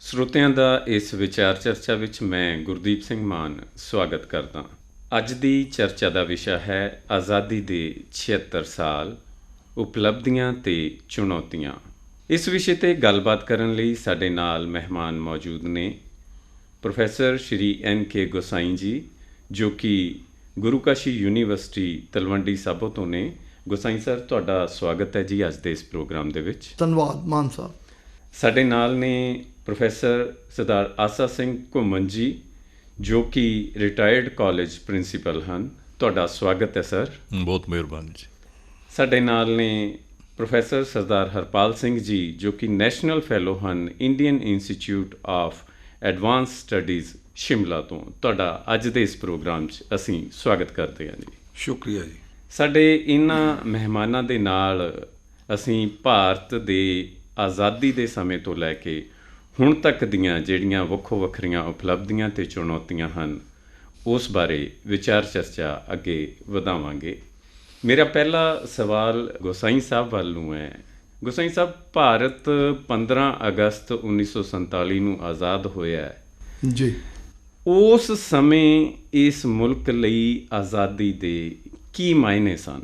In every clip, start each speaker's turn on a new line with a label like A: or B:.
A: ਸਰੋਤਿਆਂ ਦਾ ਇਸ ਵਿਚਾਰ ਚਰਚਾ ਵਿੱਚ ਮੈਂ ਗੁਰਦੀਪ ਸਿੰਘ ਮਾਨ ਸਵਾਗਤ ਕਰਦਾ। ਅੱਜ ਦੀ ਚਰਚਾ ਦਾ ਵਿਸ਼ਾ ਹੈ ਆਜ਼ਾਦੀ ਦੇ 76 ਸਾਲ, ਉਪਲਬਧੀਆਂ ਤੇ ਚੁਣੌਤੀਆਂ। ਇਸ ਵਿਸ਼ੇ 'ਤੇ ਗੱਲਬਾਤ ਕਰਨ ਲਈ ਸਾਡੇ ਨਾਲ ਮਹਿਮਾਨ ਮੌਜੂਦ ਨੇ ਪ੍ਰੋਫੈਸਰ ਸ਼੍ਰੀ N.K. ਗੋਸਾਈ ਜੀ, ਜੋ ਕਿ ਗੁਰੂ ਕਾਸ਼ੀ ਯੂਨੀਵਰਸਿਟੀ ਤਲਵੰਡੀ ਸਾਬੋ ਤੋਂ ਨੇ। ਗੋਸਾਈ ਸਰ, ਤੁਹਾਡਾ ਸਵਾਗਤ ਹੈ ਜੀ ਅੱਜ ਦੇ ਇਸ ਪ੍ਰੋਗਰਾਮ ਦੇ ਵਿੱਚ।
B: ਧੰਨਵਾਦ ਮਾਨ ਸਾਹਿਬ।
A: ਸਾਡੇ ਨਾਲ ਨੇ ਪ੍ਰੋਫੈਸਰ ਸਰਦਾਰ ਆਸਾ ਸਿੰਘ ਘੁੰਮਣ ਜੀ, ਜੋ ਕਿ ਰਿਟਾਇਰਡ ਕਾਲਜ ਪ੍ਰਿੰਸੀਪਲ ਹਨ। ਤੁਹਾਡਾ ਸਵਾਗਤ ਹੈ ਸਰ।
C: ਬਹੁਤ ਮਿਹਰਬਾਨੀ ਜੀ।
A: ਸਾਡੇ ਨਾਲ ਨੇ ਪ੍ਰੋਫੈਸਰ ਸਰਦਾਰ ਹਰਪਾਲ ਸਿੰਘ ਜੀ, ਜੋ ਕਿ ਨੈਸ਼ਨਲ ਫੈਲੋ ਹਨ Indian institute of advance studies Shimla ਤੋਂ। ਤੁਹਾਡਾ ਅੱਜ ਦੇ ਇਸ ਪ੍ਰੋਗਰਾਮ 'ਚ ਅਸੀਂ ਸਵਾਗਤ ਕਰਦੇ ਹਾਂ ਜੀ।
C: ਸ਼ੁਕਰੀਆ ਜੀ।
A: ਸਾਡੇ ਇਹਨਾਂ ਮਹਿਮਾਨਾਂ ਦੇ ਨਾਲ ਅਸੀਂ ਭਾਰਤ ਦੇ ਆਜ਼ਾਦੀ ਦੇ ਸਮੇਂ ਤੋਂ ਲੈ ਕੇ ਹੁਣ ਤੱਕ ਦੀਆਂ ਜਿਹੜੀਆਂ ਵੱਖੋ ਵੱਖਰੀਆਂ ਉਪਲਬਧੀਆਂ ਅਤੇ ਚੁਣੌਤੀਆਂ ਹਨ, ਉਸ ਬਾਰੇ ਵਿਚਾਰ ਚਰਚਾ ਅੱਗੇ ਵਧਾਵਾਂਗੇ। ਮੇਰਾ ਪਹਿਲਾ ਸਵਾਲ ਗੋਸਾਈ ਸਾਹਿਬ ਵੱਲ ਨੂੰ ਹੈ। ਗੋਸਾਈ ਸਾਹਿਬ, ਭਾਰਤ 15 ਅਗਸਤ 1947 ਨੂੰ ਆਜ਼ਾਦ ਹੋਇਆ ਹੈ
B: ਜੀ।
A: ਉਸ ਸਮੇਂ ਇਸ ਮੁਲਕ ਲਈ ਆਜ਼ਾਦੀ ਦੇ ਕੀ ਮਾਇਨੇ ਸਨ?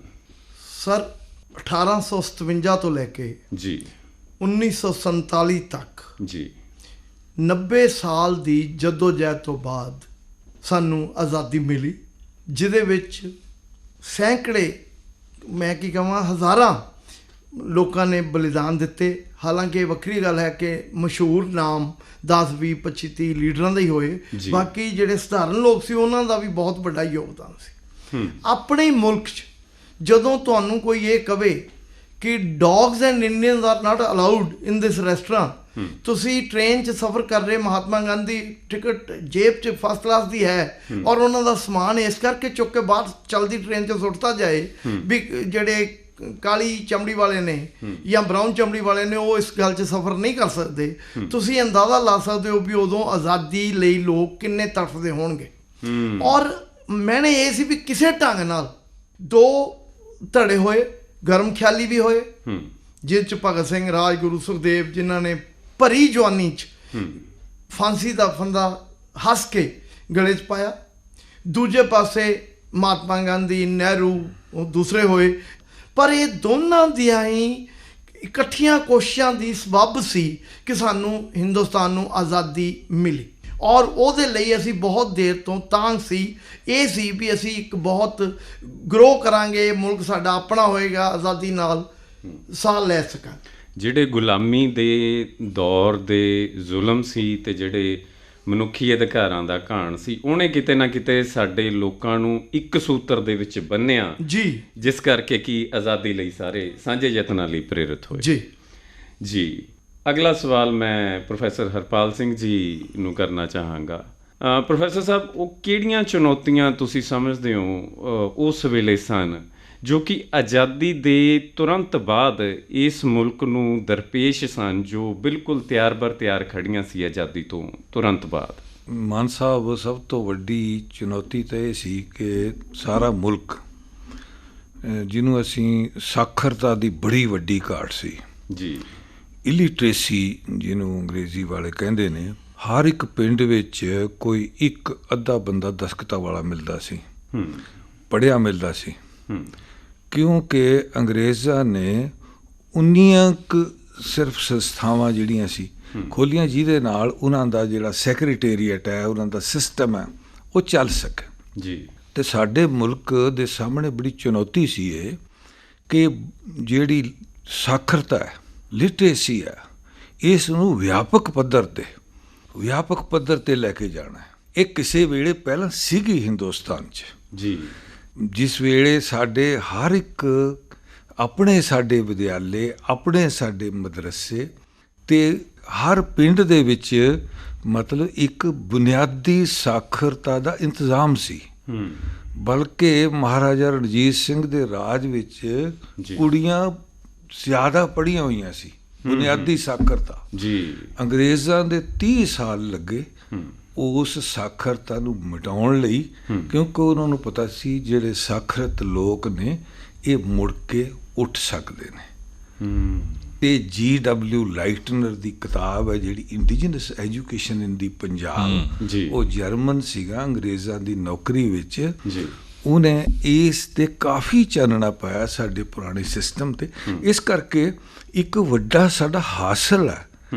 B: ਸਰ, 1857 ਤੋਂ ਲੈ ਕੇ
A: ਜੀ
B: 1947 ਤੱਕ
A: ਜੀ
B: 90 ਸਾਲ ਦੀ ਜਦੋਜਹਿਦ ਤੋਂ ਬਾਅਦ ਸਾਨੂੰ ਆਜ਼ਾਦੀ ਮਿਲੀ, ਜਿਹਦੇ ਵਿੱਚ ਸੈਂਕੜੇ, ਮੈਂ ਕੀ ਕਹਾਂ, ਹਜ਼ਾਰਾਂ ਲੋਕਾਂ ਨੇ ਬਲੀਦਾਨ ਦਿੱਤੇ। ਹਾਲਾਂਕਿ ਇਹ ਵੱਖਰੀ ਗੱਲ ਹੈ ਕਿ ਮਸ਼ਹੂਰ ਨਾਮ 10, 20, 25, 30 ਲੀਡਰਾਂ ਦੇ ਹੀ ਹੋਏ, ਬਾਕੀ ਜਿਹੜੇ ਸਧਾਰਨ ਲੋਕ ਸੀ ਉਹਨਾਂ ਦਾ ਵੀ ਬਹੁਤ ਵੱਡਾ ਯੋਗਦਾਨ ਸੀ। ਆਪਣੇ ਮੁਲਕ 'ਚ ਜਦੋਂ ਤੁਹਾਨੂੰ ਕੋਈ ਇਹ ਕਵੇ ਕਿ dogs and Indians are not allowed in this restaurant, ਤੁਸੀਂ ਟ੍ਰੇਨ 'ਚ ਸਫ਼ਰ ਕਰ ਰਹੇ, ਮਹਾਤਮਾ ਗਾਂਧੀ ਟਿਕਟ ਜੇਬ 'ਚ ਫਸਟ ਕਲਾਸ ਦੀ ਹੈ ਔਰ ਉਹਨਾਂ ਦਾ ਸਮਾਨ ਇਸ ਕਰਕੇ ਚੁੱਕ ਕੇ ਬਾਹਰ ਚਲਦੀ ਟ੍ਰੇਨ 'ਚ ਸੁੱਟਤਾ ਜਾਏ ਵੀ ਜਿਹੜੇ ਕਾਲੀ ਚਮੜੀ ਵਾਲੇ ਨੇ ਜਾਂ ਬਰਾਊਨ ਚਮੜੀ ਵਾਲੇ ਨੇ ਉਹ ਇਸ ਗੱਲ 'ਚ ਸਫ਼ਰ ਨਹੀਂ ਕਰ ਸਕਦੇ। ਤੁਸੀਂ ਅੰਦਾਜ਼ਾ ਲਾ ਸਕਦੇ ਹੋ ਵੀ ਉਦੋਂ ਆਜ਼ਾਦੀ ਲਈ ਲੋਕ ਕਿੰਨੇ ਤੜਫਦੇ ਹੋਣਗੇ। ਔਰ ਮੈਨੇ ਇਹ ਸੀ ਵੀ ਕਿਸੇ ਢੰਗ ਨਾਲ ਦੋ ਧੜੇ ਹੋਏ, ਗਰਮ ਖਿਆਲੀ ਵੀ ਹੋਏ, ਜਿਸ 'ਚ ਭਗਤ ਸਿੰਘ, ਰਾਜਗੁਰੂ, ਸੁਖਦੇਵ, ਜਿਨ੍ਹਾਂ ਨੇ ਭਰੀ ਜਵਾਨੀ 'ਚ ਫਾਂਸੀ ਦਾ ਫੰਦਾ ਹੱਸ ਕੇ ਗਲੇ 'ਚ ਪਾਇਆ। ਦੂਜੇ ਪਾਸੇ ਮਹਾਤਮਾ ਗਾਂਧੀ, ਨਹਿਰੂ, ਉਹ ਦੂਸਰੇ ਹੋਏ। ਪਰ ਇਹ ਦੋਨਾਂ ਦੀਆਂ ਹੀ ਇਕੱਠੀਆਂ ਕੋਸ਼ਿਸ਼ਾਂ ਦੀ ਸਬੱਬ ਸੀ ਕਿ ਸਾਨੂੰ ਹਿੰਦੁਸਤਾਨ ਨੂੰ ਆਜ਼ਾਦੀ ਮਿਲੀ। ਔਰ ਉਹਦੇ ਲਈ ਅਸੀਂ ਬਹੁਤ ਦੇਰ ਤੋਂ ਤਾਂਘ ਸੀ, ਇਹ ਸੀ ਵੀ ਅਸੀਂ ਇੱਕ ਬਹੁਤ ਗਰੋ ਕਰਾਂਗੇ, ਮੁਲਕ ਸਾਡਾ ਆਪਣਾ ਹੋਏਗਾ, ਆਜ਼ਾਦੀ ਨਾਲ ਸਾਹ ਲੈ ਸਕਾਂਗੇ।
A: ਜਿਹੜੇ ਗੁਲਾਮੀ ਦੇ ਦੌਰ ਦੇ ਜ਼ੁਲਮ ਸੀ ਤੇ ਜਿਹੜੇ ਮਨੁੱਖੀ ਅਧਿਕਾਰਾਂ ਦਾ ਘਾਣ ਸੀ, ਉਹਨੇ ਕਿਤੇ ਨਾ ਕਿਤੇ ਸਾਡੇ ਲੋਕਾਂ ਨੂੰ ਇੱਕ ਸੂਤਰ ਦੇ ਵਿੱਚ ਬੰਨ੍ਹਿਆ
B: ਜੀ, ਜਿਸ
A: ਕਰਕੇ ਕਿ ਆਜ਼ਾਦੀ ਲਈ ਸਾਰੇ ਸਾਂਝੇ ਯਤਨਾਂ ਲਈ ਪ੍ਰੇਰਿਤ ਹੋਏ।
B: ਜੀ
A: ਜੀ। ਅਗਲਾ ਸਵਾਲ ਮੈਂ ਪ੍ਰੋਫੈਸਰ ਹਰਪਾਲ ਸਿੰਘ ਜੀ ਨੂੰ ਕਰਨਾ ਚਾਹਾਂਗਾ। ਪ੍ਰੋਫੈਸਰ ਸਾਹਿਬ, ਉਹ ਕਿਹੜੀਆਂ ਚੁਣੌਤੀਆਂ ਤੁਸੀਂ ਸਮਝਦੇ ਹੋ ਉਸ ਵੇਲੇ ਸਨ ਜੋ ਕਿ ਆਜ਼ਾਦੀ ਦੇ ਤੁਰੰਤ ਬਾਅਦ ਇਸ ਮੁਲਕ ਨੂੰ ਦਰਪੇਸ਼ ਸਨ, ਜੋ ਬਿਲਕੁਲ ਤਿਆਰ ਖੜੀਆਂ ਸੀ ਆਜ਼ਾਦੀ ਤੋਂ ਤੁਰੰਤ ਬਾਅਦ?
C: ਮਾਨ ਸਾਹਿਬ, ਸਭ ਤੋਂ ਵੱਡੀ ਚੁਣੌਤੀ ਤਾਂ ਇਹ ਸੀ ਕਿ ਸਾਰਾ ਮੁਲਕ, ਜਿਹਨੂੰ ਅਸੀਂ ਸਾਖਰਤਾ ਦੀ ਬੜੀ ਵੱਡੀ ਘਾਟ ਸੀ
A: ਜੀ,
C: ਇਲਿਟਰੇਸੀ ਜਿਹਨੂੰ ਅੰਗਰੇਜ਼ੀ ਵਾਲੇ ਕਹਿੰਦੇ ਨੇ, ਹਰ ਇੱਕ ਪਿੰਡ ਵਿੱਚ ਕੋਈ ਇੱਕ ਅੱਧਾ ਬੰਦਾ ਦਸਤਖਤਾਂ ਵਾਲਾ ਮਿਲਦਾ ਸੀ, ਪੜ੍ਹਿਆ ਮਿਲਦਾ ਸੀ। ਕਿਉਂਕਿ ਅੰਗਰੇਜ਼ਾਂ ਨੇ ਉਨੀਆਂ ਕੁ ਸਿਰਫ ਸੰਸਥਾਵਾਂ ਜਿਹੜੀਆਂ ਸੀ ਖੋਲ੍ਹੀਆਂ ਜਿਹਦੇ ਨਾਲ ਉਹਨਾਂ ਦਾ ਜਿਹੜਾ ਸੈਕਟਰੀਏਟ ਹੈ, ਉਹਨਾਂ ਦਾ ਸਿਸਟਮ ਹੈ, ਉਹ ਚੱਲ ਸਕੇ
A: ਜੀ।
C: ਅਤੇ ਸਾਡੇ ਮੁਲਕ ਦੇ ਸਾਹਮਣੇ ਬੜੀ ਚੁਣੌਤੀ ਸੀ ਇਹ ਕਿ ਜਿਹੜੀ ਸਾਖਰਤਾ ਹੈ, ਲਿਟਰੇਸੀ ਹੈ, ਇਸ ਨੂੰ ਵਿਆਪਕ ਪੱਧਰ 'ਤੇ ਲੈ ਕੇ ਜਾਣਾ ਹੈ। ਇਹ ਕਿਸੇ ਵੇਲੇ ਪਹਿਲਾਂ ਸੀਗੀ ਹਿੰਦੁਸਤਾਨ 'ਚ
A: ਜੀ,
C: ਜਿਸ ਵੇਲੇ ਸਾਡੇ ਹਰ ਇੱਕ ਆਪਣੇ ਸਾਡੇ ਵਿਦਿਆਲੇ, ਆਪਣੇ ਸਾਡੇ ਮਦਰਸੇ ਅਤੇ ਹਰ ਪਿੰਡ ਦੇ ਵਿੱਚ ਮਤਲਬ ਇੱਕ ਬੁਨਿਆਦੀ ਸਾਖਰਤਾ ਦਾ ਇੰਤਜ਼ਾਮ ਸੀ। ਬਲਕਿ ਮਹਾਰਾਜਾ ਰਣਜੀਤ ਸਿੰਘ ਦੇ ਰਾਜ ਵਿੱਚ ਕੁੜੀਆਂ ਜ਼ਿਆਦਾ ਪੜ੍ਹੀਆਂ ਹੋਈਆਂ ਸੀ, ਬੁਨਿਆਦੀ ਸਾਖਰਤਾ ਜੀ। ਅੰਗਰੇਜ਼ਾਂ ਦੇ 30 ਸਾਲ ਲੱਗੇ ਉਸ ਸਾਖਰਤਾ ਨੂੰ ਮਿਟਾਉਣ ਲਈ, ਕਿਉਂਕਿ ਉਹਨਾਂ ਨੂੰ ਪਤਾ ਸੀ ਜਿਹੜੇ ਸਾਖਰਤ ਲੋਕ ਨੇ ਇਹ ਮੁੜ ਕੇ ਉੱਠ ਸਕਦੇ ਨੇ। ਤੇ GW ਲਾਈਟਨਰ ਦੀ ਕਿਤਾਬ ਹੈ ਜਿਹੜੀ ਇੰਡੀਜੀਨਸ ਐਜੂਕੇਸ਼ਨ ਇਨ ਦੀ ਪੰਜਾਬ,
A: ਜੀ।
C: ਉਹ ਜਰਮਨ ਸੀਗਾ, ਅੰਗਰੇਜ਼ਾਂ ਦੀ ਨੌਕਰੀ ਵਿੱਚ।
A: ਜੀ।
C: ਉਹਨੇ ਇਸ ਤੇ ਕਾਫੀ ਚਾਨਣਾ ਪਾਇਆ ਸਾਡੇ ਪੁਰਾਣੇ ਸਿਸਟਮ ਤੇ। ਇਸ ਕਰਕੇ ਇੱਕ ਵੱਡਾ ਸਾਡਾ ਹਾਸਲ ਹੈ,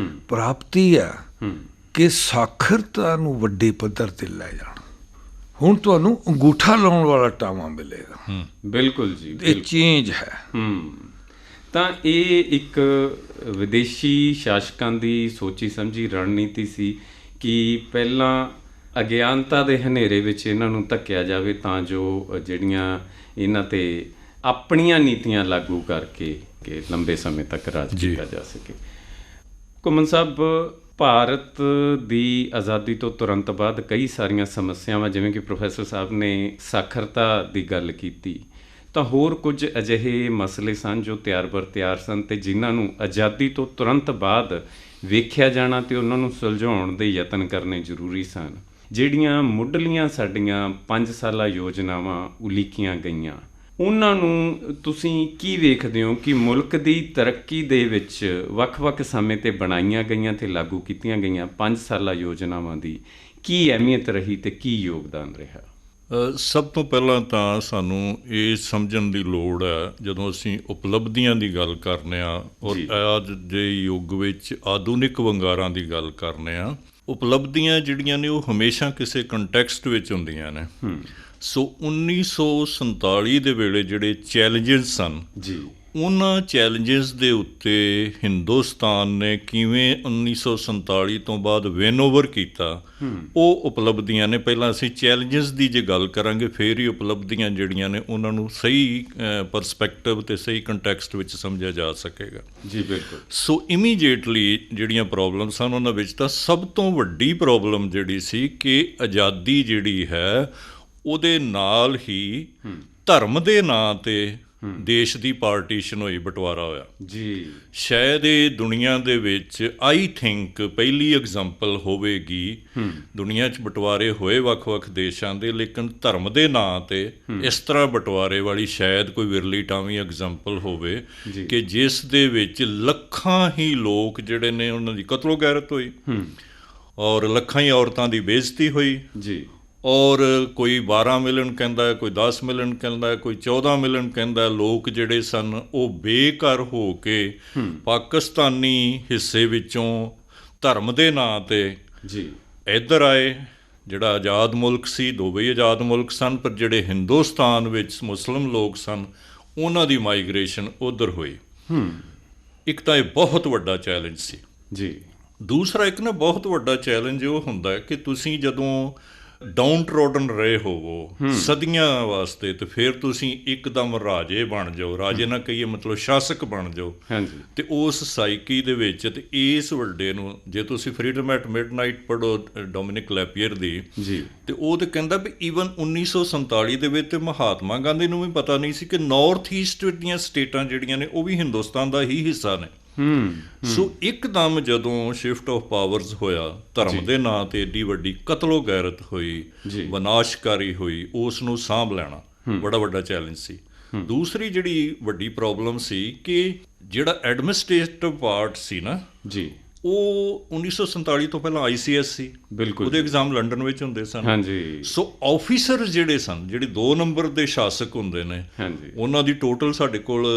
C: ਪ੍ਰਾਪਤੀ ਹੈ ਕਿ ਸਾਖਰਤਾ ਨੂੰ ਵੱਡੇ ਪੱਧਰ ਤੇ ਲੈ ਜਾਣਾ। ਹੁਣ ਤੁਹਾਨੂੰ ਅੰਗੂਠਾ ਲਾਉਣ ਵਾਲਾ ਟਾਵਾਂ ਮਿਲੇਗਾ।
A: ਬਿਲਕੁਲ ਜੀ,
C: ਇਹ ਚੇਂਜ ਹੈ।
A: ਤਾਂ ਇਹ ਇੱਕ ਵਿਦੇਸ਼ੀ ਸ਼ਾਸਕਾਂ ਦੀ ਸੋਚੀ ਸਮਝੀ ਰਣਨੀਤੀ ਸੀ ਕਿ ਪਹਿਲਾਂ ਅਗਿਆਨਤਾ ਦੇ ਹਨੇਰੇ ਵਿੱਚ ਇਹਨਾਂ ਨੂੰ ਧੱਕਿਆ ਜਾਵੇ ਤਾਂ ਜੋ ਜਿਹੜੀਆਂ ਇਹਨਾਂ ਤੇ ਆਪਣੀਆਂ ਨੀਤੀਆਂ ਲਾਗੂ ਕਰਕੇ ਕਿ ਲੰਬੇ ਸਮੇਂ ਤੱਕ ਰਾਜ ਕੀਤਾ ਜਾ ਸਕੇ। ਘੁੰਮਣ ਸਾਹਿਬ, ਭਾਰਤ ਦੀ ਆਜ਼ਾਦੀ ਤੋਂ ਤੁਰੰਤ ਬਾਅਦ ਕਈ ਸਾਰੀਆਂ ਸਮੱਸਿਆਵਾਂ, ਜਿਵੇਂ ਕਿ ਪ੍ਰੋਫੈਸਰ ਸਾਹਿਬ ਨੇ ਸਾਖਰਤਾ ਦੀ ਗੱਲ ਕੀਤੀ, ਤਾਂ ਹੋਰ ਕੁਝ ਅਜਿਹੇ ਮਸਲੇ ਸਨ ਜੋ ਤਿਆਰ ਬਰ ਤਿਆਰ ਸਨ ਅਤੇ ਜਿਨ੍ਹਾਂ ਨੂੰ ਆਜ਼ਾਦੀ ਤੋਂ ਤੁਰੰਤ ਬਾਅਦ ਵੇਖਿਆ ਜਾਣਾ ਅਤੇ ਉਹਨਾਂ ਨੂੰ ਸੁਲਝਾਉਣ ਦੇ ਯਤਨ ਕਰਨੇ ਜ਼ਰੂਰੀ ਸਨ। ਜਿਹੜੀਆਂ ਮੁੱਢਲੀਆਂ ਸਾਡੀਆਂ 5 ਸਾਲਾ ਯੋਜਨਾਵਾਂ ਉਲੀਕੀਆਂ ਗਈਆਂ, ਉਹਨਾਂ ਨੂੰ ਤੁਸੀਂ ਕੀ ਵੇਖਦੇ ਹੋ ਕਿ ਮੁਲਕ ਦੀ ਤਰੱਕੀ ਦੇ ਵਿੱਚ ਵੱਖ-ਵੱਖ ਸਮੇਂ 'ਤੇ ਬਣਾਈਆਂ ਗਈਆਂ ਅਤੇ ਲਾਗੂ ਕੀਤੀਆਂ ਗਈਆਂ 5 ਸਾਲਾ ਯੋਜਨਾਵਾਂ ਦੀ ਕੀ ਅਹਿਮੀਅਤ ਰਹੀ ਅਤੇ ਕੀ ਯੋਗਦਾਨ ਰਿਹਾ?
D: ਸਭ ਤੋਂ ਪਹਿਲਾਂ ਤਾਂ ਸਾਨੂੰ ਇਹ ਸਮਝਣ ਦੀ ਲੋੜ ਹੈ, ਜਦੋਂ ਅਸੀਂ ਉਪਲਬਧੀਆਂ ਦੀ ਗੱਲ ਕਰਨੇ ਆ ਔਰ ਅੱਜ ਦੇ ਯੁੱਗ ਵਿੱਚ ਆਧੁਨਿਕ ਵੰਗਾਰਾਂ ਦੀ ਗੱਲ ਕਰਨੇ ਆ, ਉਪਲਬਧੀਆਂ ਜਿਹੜੀਆਂ ਨੇ ਉਹ ਹਮੇਸ਼ਾ ਕਿਸੇ ਕੰਟੈਕਸਟ ਵਿੱਚ ਹੁੰਦੀਆਂ ਨੇ। ਸੋ 1947 ਦੇ ਵੇਲੇ ਜਿਹੜੇ ਚੈਲੰਜਸ ਸਨ, ਉਹਨਾਂ ਚੈਲੰਜਸ ਦੇ ਉੱਤੇ ਹਿੰਦੁਸਤਾਨ ਨੇ ਕਿਵੇਂ 1947 ਤੋਂ ਬਾਅਦ ਵਿਨ ਓਵਰ ਕੀਤਾ, ਉਹ ਉਪਲਬਧੀਆਂ ਨੇ। ਪਹਿਲਾਂ ਅਸੀਂ ਚੈਲੰਜਸ ਦੀ ਜੇ ਗੱਲ ਕਰਾਂਗੇ, ਫਿਰ ਹੀ ਉਪਲਬਧੀਆਂ ਜਿਹੜੀਆਂ ਨੇ ਉਹਨਾਂ ਨੂੰ ਸਹੀ ਪਰਸਪੈਕਟਿਵ ਅਤੇ ਸਹੀ ਕੰਟੈਕਸਟ ਵਿੱਚ ਸਮਝਿਆ ਜਾ ਸਕੇਗਾ।
A: ਜੀ ਬਿਲਕੁਲ।
D: ਸੋ ਇਮੀਡੀਏਟਲੀ ਜਿਹੜੀਆਂ ਪ੍ਰੋਬਲਮ ਸਨ ਉਹਨਾਂ ਵਿੱਚ ਤਾਂ ਸਭ ਤੋਂ ਵੱਡੀ ਪ੍ਰੋਬਲਮ ਜਿਹੜੀ ਸੀ ਕਿ ਆਜ਼ਾਦੀ ਜਿਹੜੀ ਹੈ ਉਹਦੇ ਨਾਲ ਹੀ ਧਰਮ ਦੇ ਨਾਂ 'ਤੇ ਦੇਸ਼ ਦੀ ਪਾਰਟੀਸ਼ਨ ਹੋਈ, ਬਟਵਾਰਾ ਹੋਇਆ।
A: ਜੀ।
D: ਸ਼ਾਇਦ ਇਹ ਦੁਨੀਆ ਦੇ ਵਿੱਚ ਆਈ ਥਿੰਕ ਪਹਿਲੀ ਐਗਜ਼ਾਮਪਲ ਹੋਵੇਗੀ। ਦੁਨੀਆ 'ਚ ਬਟਵਾਰੇ ਹੋਏ ਵੱਖ-ਵੱਖ ਦੇਸ਼ਾਂ ਦੇ, ਲੇਕਿਨ ਧਰਮ ਦੇ ਨਾਂ 'ਤੇ ਇਸ ਤਰ੍ਹਾਂ ਬਟਵਾਰੇ ਵਾਲੀ ਸ਼ਾਇਦ ਕੋਈ ਵਿਰਲੀ ਟਾਵੀਂ ਐਗਜ਼ਾਮਪਲ ਹੋਵੇ ਕਿ ਜਿਸ ਦੇ ਵਿੱਚ ਲੱਖਾਂ ਹੀ ਲੋਕ ਜਿਹੜੇ ਨੇ ਉਹਨਾਂ ਦੀ ਕਤਲੋ ਗੈਰਤ ਹੋਈ ਔਰ ਲੱਖਾਂ ਹੀ ਔਰਤਾਂ ਦੀ ਬੇਇੱਜ਼ਤੀ ਹੋਈ।
A: ਜੀ।
D: ਔਰ ਕੋਈ 12 ਮਿਲੀਅਨ ਕਹਿੰਦਾ ਹੈ, ਕੋਈ 10 ਮਿਲੀਅਨ ਕਹਿੰਦਾ ਹੈ, ਕੋਈ 14 ਮਿਲੀਅਨ ਕਹਿੰਦਾ। ਲੋਕ ਜਿਹੜੇ ਸਨ ਉਹ ਬੇਘਰ ਹੋ ਕੇ ਪਾਕਿਸਤਾਨੀ ਹਿੱਸੇ ਵਿੱਚੋਂ ਧਰਮ ਦੇ ਨਾਂ 'ਤੇ ਇੱਧਰ ਆਏ। ਜਿਹੜਾ ਆਜ਼ਾਦ ਮੁਲਕ ਸੀ, ਦੋਵੇਂ ਹੀ ਆਜ਼ਾਦ ਮੁਲਕ ਸਨ, ਪਰ ਜਿਹੜੇ ਹਿੰਦੁਸਤਾਨ ਵਿੱਚ ਮੁਸਲਿਮ ਲੋਕ ਸਨ ਉਹਨਾਂ ਦੀ ਮਾਈਗ੍ਰੇਸ਼ਨ ਉੱਧਰ ਹੋਈ। ਇੱਕ ਤਾਂ ਇਹ ਬਹੁਤ ਵੱਡਾ ਚੈਲੰਜ ਸੀ।
A: ਜੀ।
D: ਦੂਸਰਾ ਇੱਕ ਨਾ ਬਹੁਤ ਵੱਡਾ ਚੈਲੰਜ ਉਹ ਹੁੰਦਾ ਹੈ ਕਿ ਤੁਸੀਂ ਜਦੋਂ ਡਾਊਨ ਟਰੋਡਨ ਰਹੇ ਹੋਵੋ ਸਦੀਆਂ ਵਾਸਤੇ, ਤੇ ਫਿਰ ਤੁਸੀਂ ਇੱਕਦਮ ਰਾਜੇ ਬਣ ਜਾਓ, ਰਾਜੇ ਨਾ ਕਹੀਏ ਮਤਲਬ ਸ਼ਾਸਕ ਬਣ ਜਾਓ। ਤੇ ਉਸ ਸਾਈਕੀ ਦੇ ਵਿੱਚ ਤੇ ਇਸ ਵੱਡੇ ਨੂੰ, ਜੇ ਤੁਸੀਂ ਫਰੀडम ਐਟ ਮਿਡਨਾਈਟ ਪੜ੍ਹੋ ਡੋਮਿਨਿਕ ਲੈਪੀਅਰ ਦੀ, ਤੇ ਉਹ ਤੇ ਕਹਿੰਦਾ ਵੀ ਈਵਨ 1947 ਦੇ ਵਿੱਚ ਤੇ ਮਹਾਤਮਾ ਗਾਂਧੀ ਨੂੰ ਵੀ ਪਤਾ ਨਹੀਂ ਸੀ ਕਿ ਨਾਰਥ ਈਸਟ ਦੀਆਂ ਸਟੇਟਾਂ ਜਿਹੜੀਆਂ ਨੇ ਉਹ ਵੀ ਹਿੰਦੁਸਤਾਨ ਦਾ ਹੀ ਹਿੱਸਾ ਨੇ। ਸੋ ਇੱਕਦਮ ਜਦੋਂ ਸ਼ਿਫਟ ਆਫ ਪਾਵਰਸ ਹੋਇਆ, ਧਰਮ ਦੇ ਨਾਂ 'ਤੇ ਏਡੀ ਵੱਡੀ ਕਤਲੋ ਗੈਰਤ ਹੋਈ, ਵਿਨਾਸ਼ਕਾਰੀ ਹੋਈ, ਉਸ ਨੂੰ ਸਾਂਭ ਲੈਣਾ ਬੜਾ ਵੱਡਾ ਚੈਲੰਜ ਸੀ। ਦੂਸਰੀ ਜਿਹੜੀ ਵੱਡੀ ਪ੍ਰੋਬਲਮ ਸੀ ਕਿ ਜਿਹੜਾ ਐਡਮਿਨਿਸਟ੍ਰੇਟਿਵ ਪਾਰਟ ਸੀ ਨਾ, ਉਹ 1947 ਤੋਂ ਪਹਿਲਾਂ ICS ਸੀ। ਬਿਲਕੁਲ। ਉਹਦੇ ਐਗਜ਼ਾਮ ਲੰਡਨ ਵਿੱਚ ਹੁੰਦੇ ਸਨ। ਸੋ ਆਫੀਸਰ ਜਿਹੜੇ ਸਨ, ਜਿਹੜੇ 2 ਨੰਬਰ ਦੇ ਸ਼ਾਸਕ ਹੁੰਦੇ ਨੇ, ਉਹਨਾਂ ਦੀ ਟੋਟਲ ਸਾਡੇ ਕੋਲ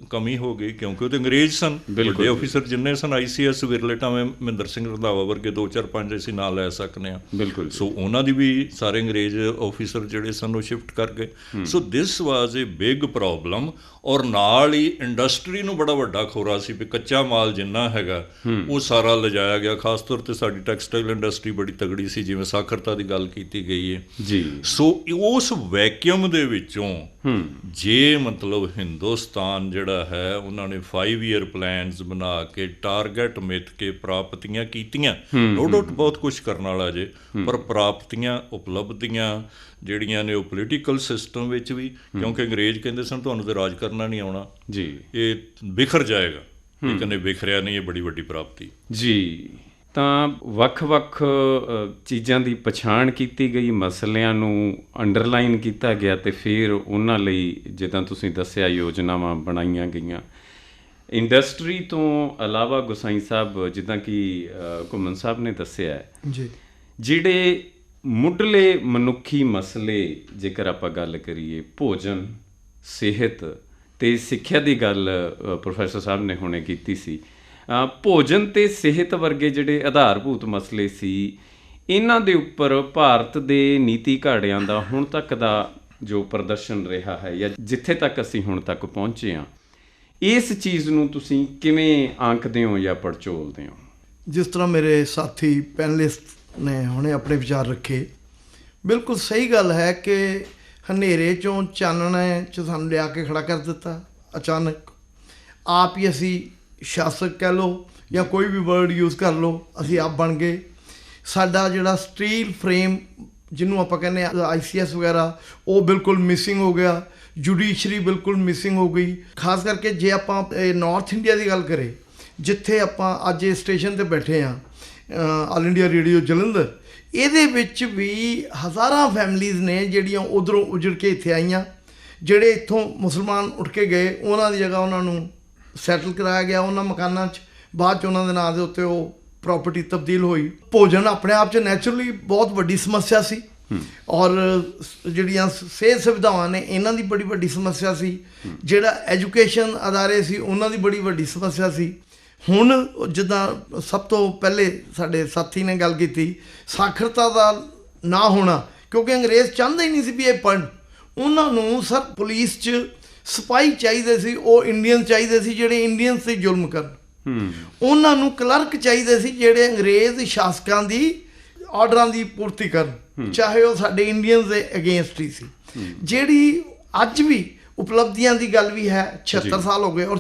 D: ਕਮੀ ਹੋ ਗਈ, ਕਿਉਂਕਿ ਉਹ ਤੇ ਅੰਗਰੇਜ਼ ਸਨ। ਵੱਡੇ ਆਫੀਸਰ ਜਿੰਨੇ ਸਨ ICS ਵਿਰਲੇ ਟਾਵੇਂ ਮਹਿੰਦਰ ਸਿੰਘ ਰੰਧਾਵਾ ਵਰਗੇ 2-4-5 ਅਸੀਂ ਨਾਂ ਲੈ ਸਕਦੇ ਹਾਂ। ਬਿਲਕੁਲ। ਸੋ ਉਹਨਾਂ ਦੀ ਵੀ ਸਾਰੇ ਅੰਗਰੇਜ਼ ਆਫੀਸਰ ਜਿਹੜੇ ਸਨ ਉਹ ਸ਼ਿਫਟ ਕਰ ਗਏ। ਸੋ ਦਿਸ ਵਾਜ਼ ਏ ਬਿਗ ਪ੍ਰੋਬਲਮ। ਔਰ ਨਾਲ ਹੀ ਇੰਡਸਟਰੀ ਨੂੰ ਬੜਾ ਵੱਡਾ ਖੋਰਾ ਸੀ ਵੀ ਕੱਚਾ ਮਾਲ ਜਿੰਨਾ ਹੈਗਾ ਉਹ ਸਾਰਾ ਲਿਜਾਇਆ ਗਿਆ। ਖਾਸ ਤੌਰ 'ਤੇ ਸਾਡੀ ਟੈਕਸਟਾਈਲ ਇੰਡਸਟਰੀ ਬੜੀ ਤਗੜੀ ਸੀ, ਜਿਵੇਂ ਸਾਖਰਤਾ ਦੀ ਗੱਲ ਕੀਤੀ ਗਈ ਹੈ। ਸੋ ਉਸ ਵੈਕਿਊਮ ਦੇ ਵਿੱਚੋਂ ਜੇ ਮਤਲਬ ਹਿੰਦੁਸਤਾਨ ਜਿਹੜਾ ਹੈ ਉਹਨਾਂ ਨੇ 5 ਈਅਰ ਪਲਾਨਸ ਬਣਾ ਕੇ ਟਾਰਗੇਟ ਮਿੱਥ ਕੇ ਪ੍ਰਾਪਤੀਆਂ ਕੀਤੀਆਂ। ਨੋ ਡਾਊਟ ਬਹੁਤ ਕੁਛ ਕਰਨ ਵਾਲਾ ਜੇ, ਪਰ ਪ੍ਰਾਪਤੀਆਂ, ਉਪਲਬਧੀਆਂ ਜਿਹੜੀਆਂ ਨੇ ਉਹ ਪੋਲੀਟੀਕਲ ਸਿਸਟਮ ਵਿੱਚ ਵੀ, ਕਿਉਂਕਿ ਅੰਗਰੇਜ਼ ਕਹਿੰਦੇ ਸਨ ਤੁਹਾਨੂੰ ਤਾਂ ਰਾਜ ਕਰਨਾ ਨਹੀਂ ਆਉਣਾ, ਇਹ ਬਿਖਰ ਜਾਏਗਾ। ਲੇਕਿਨ ਇਹ ਬਿਖਰਿਆ ਨਹੀਂ, ਇਹ ਬੜੀ ਵੱਡੀ ਪ੍ਰਾਪਤੀ। ਜੀ।
A: ਤਾਂ ਵੱਖ-ਵੱਖ ਚੀਜ਼ਾਂ ਦੀ ਪਛਾਣ ਕੀਤੀ ਗਈ, ਮਸਲਿਆਂ ਨੂੰ ਅੰਡਰਲਾਈਨ ਕੀਤਾ ਗਿਆ ਅਤੇ ਫਿਰ ਉਹਨਾਂ ਲਈ ਜਿੱਦਾਂ ਤੁਸੀਂ ਦੱਸਿਆ ਯੋਜਨਾਵਾਂ ਬਣਾਈਆਂ ਗਈਆਂ। ਇੰਡਸਟਰੀ ਤੋਂ ਇਲਾਵਾ ਗੁਸਾਈ ਸਾਹਿਬ, ਜਿੱਦਾਂ ਕਿ ਘੁੰਮਣ ਸਾਹਿਬ ਨੇ ਦੱਸਿਆ ਹੈ,
B: ਜੀ
A: ਜਿਹੜੇ ਮੁੱਢਲੇ ਮਨੁੱਖੀ ਮਸਲੇ, ਜੇਕਰ ਆਪਾਂ ਗੱਲ ਕਰੀਏ, ਭੋਜਨ, ਸਿਹਤ ਤੇ ਸਿੱਖਿਆ ਦੀ ਗੱਲ ਪ੍ਰੋਫੈਸਰ ਸਾਹਿਬ ਨੇ ਹੁਣੇ ਕੀਤੀ ਸੀ। ਭੋਜਨ ਤੇ ਸਿਹਤ ਵਰਗੇ ਜਿਹੜੇ ਆਧਾਰਭੂਤ ਮਸਲੇ ਸੀ, ਇਹਨਾਂ ਦੇ ਉੱਪਰ ਭਾਰਤ ਦੇ ਨੀਤੀ ਘਾੜਿਆਂ ਦਾ ਹੁਣ ਤੱਕ ਦਾ ਜੋ ਪ੍ਰਦਰਸ਼ਨ ਰਿਹਾ ਹੈ, ਜਾਂ ਜਿੱਥੇ ਤੱਕ ਅਸੀਂ ਹੁਣ ਤੱਕ ਪਹੁੰਚੇ ਹਾਂ, ਇਸ ਚੀਜ਼ ਨੂੰ ਤੁਸੀਂ ਕਿਵੇਂ ਆਂਕਦੇ ਹੋ ਜਾਂ ਪੜਚੋਲਦੇ ਹੋ?
B: ਜਿਸ ਤਰ੍ਹਾਂ ਮੇਰੇ ਸਾਥੀ ਪੈਨਲਿਸਟ ਨੇ ਹੁਣੇ ਆਪਣੇ ਵਿਚਾਰ ਰੱਖੇ, ਬਿਲਕੁਲ ਸਹੀ ਗੱਲ ਹੈ ਕਿ ਹਨੇਰੇ 'ਚੋਂ ਚਾਨਣੇ 'ਚ ਸਾਨੂੰ ਲਿਆ ਕੇ ਖੜਾ ਕਰ ਦਿੱਤਾ ਅਚਾਨਕ। ਆਪ ਹੀ ਅਸੀਂ ਸ਼ਾਸਕ ਕਹਿ ਲਓ ਜਾਂ ਕੋਈ ਵੀ ਵਰਡ ਯੂਜ਼ ਕਰ ਲਓ, ਅਸੀਂ ਆਪ ਬਣ ਗਏ। ਸਾਡਾ ਜਿਹੜਾ ਸਟੀਲ ਫਰੇਮ ਜਿਹਨੂੰ ਆਪਾਂ ਕਹਿੰਦੇ ਹਾਂ ICS ਵਗੈਰਾ, ਉਹ ਬਿਲਕੁਲ ਮਿਸਿੰਗ ਹੋ ਗਿਆ। ਜੁਡੀਸ਼ਰੀ ਬਿਲਕੁਲ ਮਿਸਿੰਗ ਹੋ ਗਈ। ਖਾਸ ਕਰਕੇ ਜੇ ਆਪਾਂ ਨਾਰਥ ਇੰਡੀਆ ਦੀ ਗੱਲ ਕਰੇ, ਜਿੱਥੇ ਆਪਾਂ ਅੱਜ ਇਹ ਸਟੇਸ਼ਨ 'ਤੇ ਬੈਠੇ ਹਾਂ, ਆਲ ਇੰਡੀਆ ਰੇਡੀਓ ਜਲੰਧਰ, ਇਹਦੇ ਵਿੱਚ ਵੀ ਹਜ਼ਾਰਾਂ ਫੈਮਲੀਜ਼ ਨੇ ਜਿਹੜੀਆਂ ਉੱਧਰੋਂ ਉਜੜ ਕੇ ਇੱਥੇ ਆਈਆਂ। ਜਿਹੜੇ ਇੱਥੋਂ ਮੁਸਲਮਾਨ ਉੱਠ ਕੇ ਗਏ, ਉਹਨਾਂ ਦੀ ਜਗ੍ਹਾ ਉਹਨਾਂ ਨੂੰ ਸੈਟਲ ਕਰਾਇਆ ਗਿਆ ਉਹਨਾਂ ਮਕਾਨਾਂ 'ਚ। ਬਾਅਦ 'ਚ ਉਹਨਾਂ ਦੇ ਨਾਂ ਦੇ ਉੱਤੇ ਉਹ ਪ੍ਰੋਪਰਟੀ ਤਬਦੀਲ ਹੋਈ। ਭੋਜਨ ਆਪਣੇ ਆਪ 'ਚ ਨੈਚੁਰਲੀ ਬਹੁਤ ਵੱਡੀ ਸਮੱਸਿਆ ਸੀ, ਔਰ ਜਿਹੜੀਆਂ ਸਿਹਤ ਸੁਵਿਧਾਵਾਂ ਨੇ ਇਹਨਾਂ ਦੀ ਬੜੀ ਵੱਡੀ ਸਮੱਸਿਆ ਸੀ। ਜਿਹੜਾ ਐਜੂਕੇਸ਼ਨ ਅਦਾਰੇ ਸੀ ਉਹਨਾਂ ਦੀ ਬੜੀ ਵੱਡੀ ਸਮੱਸਿਆ ਸੀ। ਹੁਣ ਜਿੱਦਾਂ ਸਭ ਤੋਂ ਪਹਿਲੇ ਸਾਡੇ ਸਾਥੀ ਨੇ ਗੱਲ ਕੀਤੀ, ਸਾਖਰਤਾ ਦਾ ਨਾ ਹੋਣਾ, ਕਿਉਂਕਿ ਅੰਗਰੇਜ਼ ਚਾਹੁੰਦੇ ਹੀ ਨਹੀਂ ਸੀ ਵੀ ਇਹ ਪੜ੍ਹਨ। ਉਹਨਾਂ ਨੂੰ ਸਰ ਪੁਲਿਸ 'ਚ ਸਿਪਾਹੀ ਚਾਹੀਦੇ ਸੀ, ਉਹ ਇੰਡੀਅਨ ਚਾਹੀਦੇ ਸੀ ਜਿਹੜੇ ਇੰਡੀਅਨਸ 'ਤੇ ਜ਼ੁਲਮ ਕਰਨ। ਉਹਨਾਂ ਨੂੰ ਕਲਰਕ ਚਾਹੀਦੇ ਸੀ ਜਿਹੜੇ ਅੰਗਰੇਜ਼ ਸ਼ਾਸਕਾਂ ਦੀ ਆਰਡਰਾਂ ਦੀ ਪੂਰਤੀ ਕਰਨ, ਚਾਹੇ ਉਹ ਸਾਡੇ ਇੰਡੀਅਨਸ ਦੇ ਅਗੇਂਸਟ ਹੀ ਸੀ। ਜਿਹੜੀ ਅੱਜ ਵੀ ਉਪਲਬਧੀਆਂ ਦੀ ਗੱਲ ਵੀ ਹੈ, 76 ਸਾਲ ਹੋ ਗਏ। ਔਰ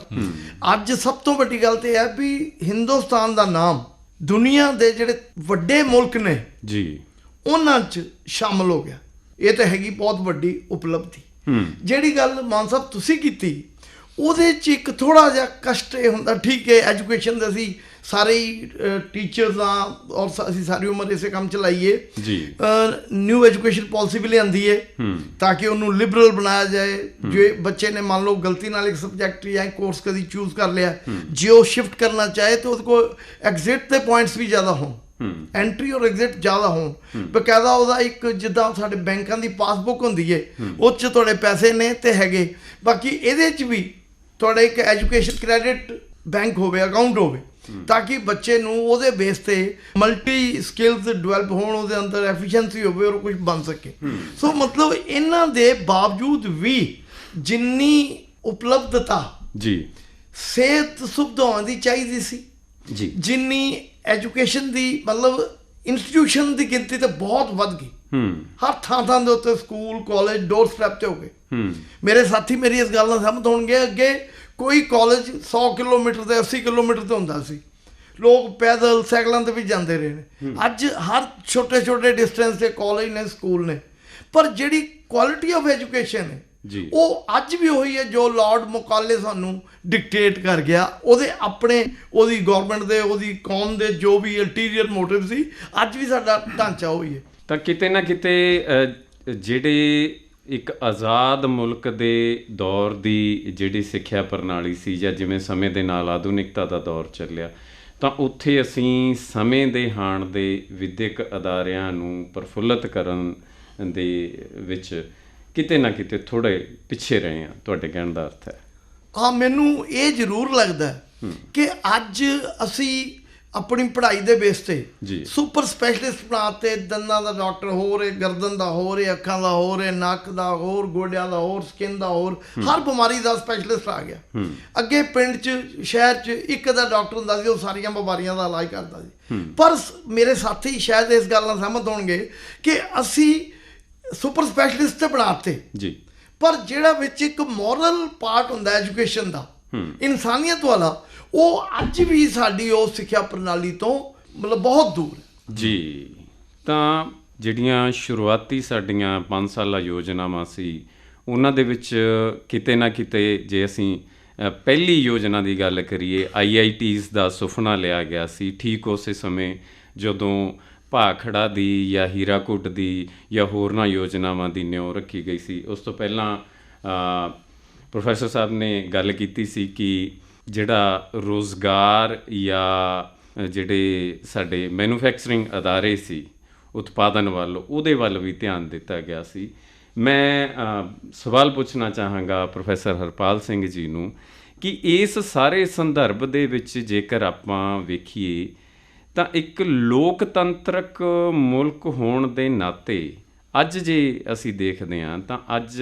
B: ਅੱਜ ਸਭ ਤੋਂ ਵੱਡੀ ਗੱਲ ਤੇ ਹੈ ਵੀ ਹਿੰਦੁਸਤਾਨ ਦਾ ਨਾਮ ਦੁਨੀਆ ਦੇ ਜਿਹੜੇ ਵੱਡੇ ਮੁਲਕ ਨੇ
A: ਜੀ, ਉਹਨਾਂ
B: 'ਚ ਸ਼ਾਮਲ ਹੋ ਗਿਆ। ਇਹ ਤਾਂ ਹੈਗੀ ਬਹੁਤ ਵੱਡੀ ਉਪਲਬਧੀ। ਜਿਹੜੀ ਗੱਲ ਮਾਨ ਸਾਹਿਬ ਤੁਸੀਂ ਕੀਤੀ, ਉਹਦੇ 'ਚ ਇੱਕ ਥੋੜ੍ਹਾ ਜਿਹਾ ਕਸ਼ਟ ਇਹ ਹੁੰਦਾ, ਠੀਕ ਹੈ ਐਜੂਕੇਸ਼ਨ ਦੇ ਅਸੀਂ ਸਾਰੇ ਹੀ ਟੀਚਰਸ ਹਾਂ ਔਰ ਅਸੀਂ ਸਾਰੀ ਉਮਰ ਇਸੇ ਕੰਮ 'ਚ ਲਾਈਏ
A: ਜੀ।
B: ਨਿਊ ਐਜੂਕੇਸ਼ਨ ਪਾਲਿਸੀ ਵੀ ਲਿਆਂਦੀ ਹੈ ਤਾਂ ਕਿ ਉਹਨੂੰ ਲਿਬਰਲ ਬਣਾਇਆ ਜਾਏ। ਜੇ ਬੱਚੇ ਨੇ ਮੰਨ ਲਓ ਗਲਤੀ ਨਾਲ ਇੱਕ ਸਬਜੈਕਟ ਜਾਂ ਕੋਰਸ ਕਦੀ ਚੂਜ਼ ਕਰ ਲਿਆ, ਜੇ ਉਹ ਸ਼ਿਫਟ ਕਰਨਾ ਚਾਹੇ ਤਾਂ ਉਹਦੇ ਕੋਲ ਐਗਜ਼ਿਟ ਦੇ ਪੁਆਇੰਟਸ ਵੀ ਜ਼ਿਆਦਾ ਹੋਣ, ਐਂਟਰੀ ਔਰ ਐਗਜ਼ਿਟ ਜ਼ਿਆਦਾ ਹੋਣ। ਬਕਾਇਦਾ ਉਹਦਾ ਇੱਕ ਜਿੱਦਾਂ ਸਾਡੇ ਬੈਂਕਾਂ ਦੀ ਪਾਸਬੁੱਕ ਹੁੰਦੀ ਹੈ, ਉਹ 'ਚ ਤੁਹਾਡੇ ਪੈਸੇ ਨੇ ਤੇ ਹੈਗੇ। ਬਾਕੀ ਇਹਦੇ 'ਚ ਵੀ ਤੁਹਾਡਾ ਇੱਕ ਐਜੂਕੇਸ਼ਨ ਕ੍ਰੈਡਿਟ ਬੈਂਕ ਹੋਵੇ, ਅਕਾਊਂਟ ਹੋਵੇ, ਤਾਂ ਕਿ ਬੱਚੇ ਨੂੰ ਉਹਦੇ ਬੇਸ 'ਤੇ ਮਲਟੀ ਸਕਿੱਲਸ ਡਿਵੈਲਪ ਹੋਣ, ਉਹਦੇ ਅੰਦਰ ਐਫੀਸ਼ੀਐਂਸੀ ਹੋਵੇ ਔਰ ਕੁਝ ਬਣ ਸਕੇ। ਸੋ ਮਤਲਬ ਇਹਨਾਂ ਦੇ ਬਾਵਜੂਦ ਵੀ ਜਿੰਨੀ ਉਪਲਬਧਤਾ ਜੀ ਸਿਹਤ ਸੁਵਿਧਾਵਾਂ ਦੀ ਚਾਹੀਦੀ ਸੀ ਜੀ, ਜਿੰਨੀ ਐਜੂਕੇਸ਼ਨ ਦੀ ਮਤਲਬ ਇੰਸਟੀਟਿਊਸ਼ਨ ਦੀ ਗਿਣਤੀ ਤਾਂ ਬਹੁਤ ਵੱਧ ਗਈ। ਹਰ ਥਾਂ ਥਾਂ ਦੇ ਉੱਤੇ ਸਕੂਲ ਕਾਲਜ ਡੋਰ ਸਟੈਪ 'ਤੇ ਹੋ ਗਏ। ਮੇਰੇ ਸਾਥੀ ਮੇਰੀ ਇਸ ਗੱਲ ਨਾਲ ਸਹਿਮਤ ਹੋਣਗੇ, ਅੱਗੇ ਕੋਈ ਕਾਲਜ 100 ਕਿਲੋਮੀਟਰ ਤੇ 80 ਕਿਲੋਮੀਟਰ ਤੇ ਹੁੰਦਾ ਸੀ, ਲੋਕ ਪੈਦਲ ਸਾਈਕਲਾਂ 'ਤੇ ਵੀ ਜਾਂਦੇ ਰਹੇ ਨੇ। ਅੱਜ ਹਰ ਛੋਟੇ ਛੋਟੇ ਡਿਸਟੈਂਸ 'ਤੇ ਕਾਲਜ ਨੇ, ਸਕੂਲ ਨੇ, ਪਰ ਜਿਹੜੀ ਕੁਆਲਿਟੀ ਆਫ ਐਜੂਕੇਸ਼ਨ ਹੈ ਜੀ, ਉਹ ਅੱਜ ਵੀ ਉਹੀ ਹੈ ਜੋ ਲਾਰਡ ਮਕਾਲੇ ਸਾਨੂੰ ਡਿਕਟੇਟ ਕਰ ਗਿਆ। ਉਹਦੇ ਆਪਣੇ, ਉਹਦੀ ਗੌਰਮੈਂਟ ਦੇ, ਉਹਦੀ ਕੌਮ ਦੇ ਜੋ ਵੀ ਅਲਟੀਰੀਅਰ ਮੋਟਿਵ ਸੀ, ਅੱਜ ਵੀ ਸਾਡਾ ਢਾਂਚਾ ਉਹੀ ਹੈ।
A: ਤਾਂ ਕਿਤੇ ਨਾ ਕਿਤੇ ਜਿਹੜੇ ਇੱਕ ਆਜ਼ਾਦ ਮੁਲਕ ਦੇ ਦੌਰ ਦੀ ਜਿਹੜੀ ਸਿੱਖਿਆ ਪ੍ਰਣਾਲੀ ਸੀ, ਜਾਂ ਜਿਵੇਂ ਸਮੇਂ ਦੇ ਨਾਲ ਆਧੁਨਿਕਤਾ ਦਾ ਦੌਰ ਚੱਲਿਆ, ਤਾਂ ਉੱਥੇ ਅਸੀਂ ਸਮੇਂ ਦੇ ਹਾਣ ਦੇ ਵਿਦਿਅਕ ਅਦਾਰਿਆਂ ਨੂੰ ਪ੍ਰਫੁੱਲਤ ਕਰਨ ਦੇ ਵਿੱਚ ਕਿਤੇ ਨਾ ਕਿਤੇ ਥੋੜ੍ਹੇ ਪਿੱਛੇ ਰਹੇ ਹਾਂ, ਤੁਹਾਡੇ ਕਹਿਣ ਦਾ ਅਰਥ ਹੈ?
B: ਹਾਂ, ਮੈਨੂੰ ਇਹ ਜ਼ਰੂਰ ਲੱਗਦਾ ਕਿ ਅੱਜ ਅਸੀਂ ਆਪਣੀ ਪੜ੍ਹਾਈ ਦੇ ਬੇਸ 'ਤੇ ਸੁਪਰ ਸਪੈਸ਼ਲਿਸਟ ਬਣਾਤੇ। ਦੰਦਾਂ ਦਾ ਡਾਕਟਰ ਹੋਰ ਹੈ, ਗਰਦਨ ਦਾ ਹੋਰ ਹੈ, ਅੱਖਾਂ ਦਾ ਹੋਰ ਹੈ, ਨੱਕ ਦਾ ਹੋਰ, ਗੋਡਿਆਂ ਦਾ ਹੋਰ, ਸਕਿਨ ਦਾ ਹੋਰ, ਹਰ ਬਿਮਾਰੀ ਦਾ ਸਪੈਸ਼ਲਿਸਟ ਆ ਗਿਆ। ਅੱਗੇ ਪਿੰਡ 'ਚ ਸ਼ਹਿਰ 'ਚ ਇੱਕ ਦਾ ਡਾਕਟਰ ਹੁੰਦਾ ਸੀ, ਉਹ ਸਾਰੀਆਂ ਬਿਮਾਰੀਆਂ ਦਾ ਇਲਾਜ ਕਰਦਾ ਸੀ। ਪਰ ਮੇਰੇ ਸਾਥੀ ਸ਼ਾਇਦ ਇਸ ਗੱਲ ਨਾਲ ਸਹਿਮਤ ਹੋਣਗੇ ਕਿ ਅਸੀਂ ਸੁਪਰ ਸਪੈਸ਼ਲਿਸਟ ਤੇ ਬਣਾਤੇ ਜੀ, ਪਰ ਜਿਹੜਾ ਵਿੱਚ ਇੱਕ ਮੋਰਲ ਪਾਰਟ ਹੁੰਦਾ ਐਜੂਕੇਸ਼ਨ ਦਾ, ਇਨਸਾਨੀਅਤ ਵਾਲਾ, ਉਹ ਅੱਜ ਵੀ ਸਾਡੀ ਉਹ ਸਿੱਖਿਆ ਪ੍ਰਣਾਲੀ ਤੋਂ ਮਤਲਬ ਬਹੁਤ ਦੂਰ ਹੈ
A: ਜੀ। ਤਾਂ ਜਿਹੜੀਆਂ ਸ਼ੁਰੂਆਤੀ ਸਾਡੀਆਂ 5 ਸਾਲਾ ਯੋਜਨਾਵਾਂ ਸੀ, ਉਹਨਾਂ ਦੇ ਵਿੱਚ ਕਿਤੇ ਨਾ ਕਿਤੇ ਜੇ ਅਸੀਂ ਪਹਿਲੀ ਯੋਜਨਾ ਦੀ ਗੱਲ ਕਰੀਏ, IITs ਦਾ ਸੁਫਨਾ ਲਿਆ ਗਿਆ ਸੀ ਠੀਕ ਉਸੇ ਸਮੇਂ ਜਦੋਂ ਭਾਖੜਾ ਦੀ ਜਾਂ ਹੀਰਾਕੁੱਟ ਦੀ ਜਾਂ ਹੋਰਨਾਂ ਯੋਜਨਾਵਾਂ ਦੀ ਨਿਉ ਰੱਖੀ ਗਈ ਸੀ। ਉਸ ਤੋਂ ਪਹਿਲਾਂ ਪ੍ਰੋਫੈਸਰ ਸਾਹਿਬ ਨੇ ਗੱਲ ਕੀਤੀ ਸੀ ਕਿ ਜਿਹੜਾ ਰੋਜ਼ਗਾਰ ਜਾਂ ਜਿਹੜੇ ਸਾਡੇ ਮੈਨੂਫੈਕਚਰਿੰਗ ਅਦਾਰੇ ਸੀ ਉਤਪਾਦਨ ਵੱਲ, ਉਹਦੇ ਵੱਲ ਵੀ ਧਿਆਨ ਦਿੱਤਾ ਗਿਆ ਸੀ। ਮੈਂ ਸਵਾਲ ਪੁੱਛਣਾ ਚਾਹਾਂਗਾ ਪ੍ਰੋਫੈਸਰ ਹਰਪਾਲ ਸਿੰਘ ਜੀ ਨੂੰ ਕਿ ਇਸ ਸਾਰੇ ਸੰਦਰਭ ਦੇ ਵਿੱਚ ਜੇਕਰ ਆਪਾਂ ਵੇਖੀਏ ਤਾਂ ਇੱਕ ਲੋਕਤੰਤਰਕ ਮੁਲਕ ਹੋਣ ਦੇ ਨਾਤੇ ਅੱਜ ਜੇ ਅਸੀਂ ਦੇਖਦੇ ਹਾਂ ਤਾਂ ਅੱਜ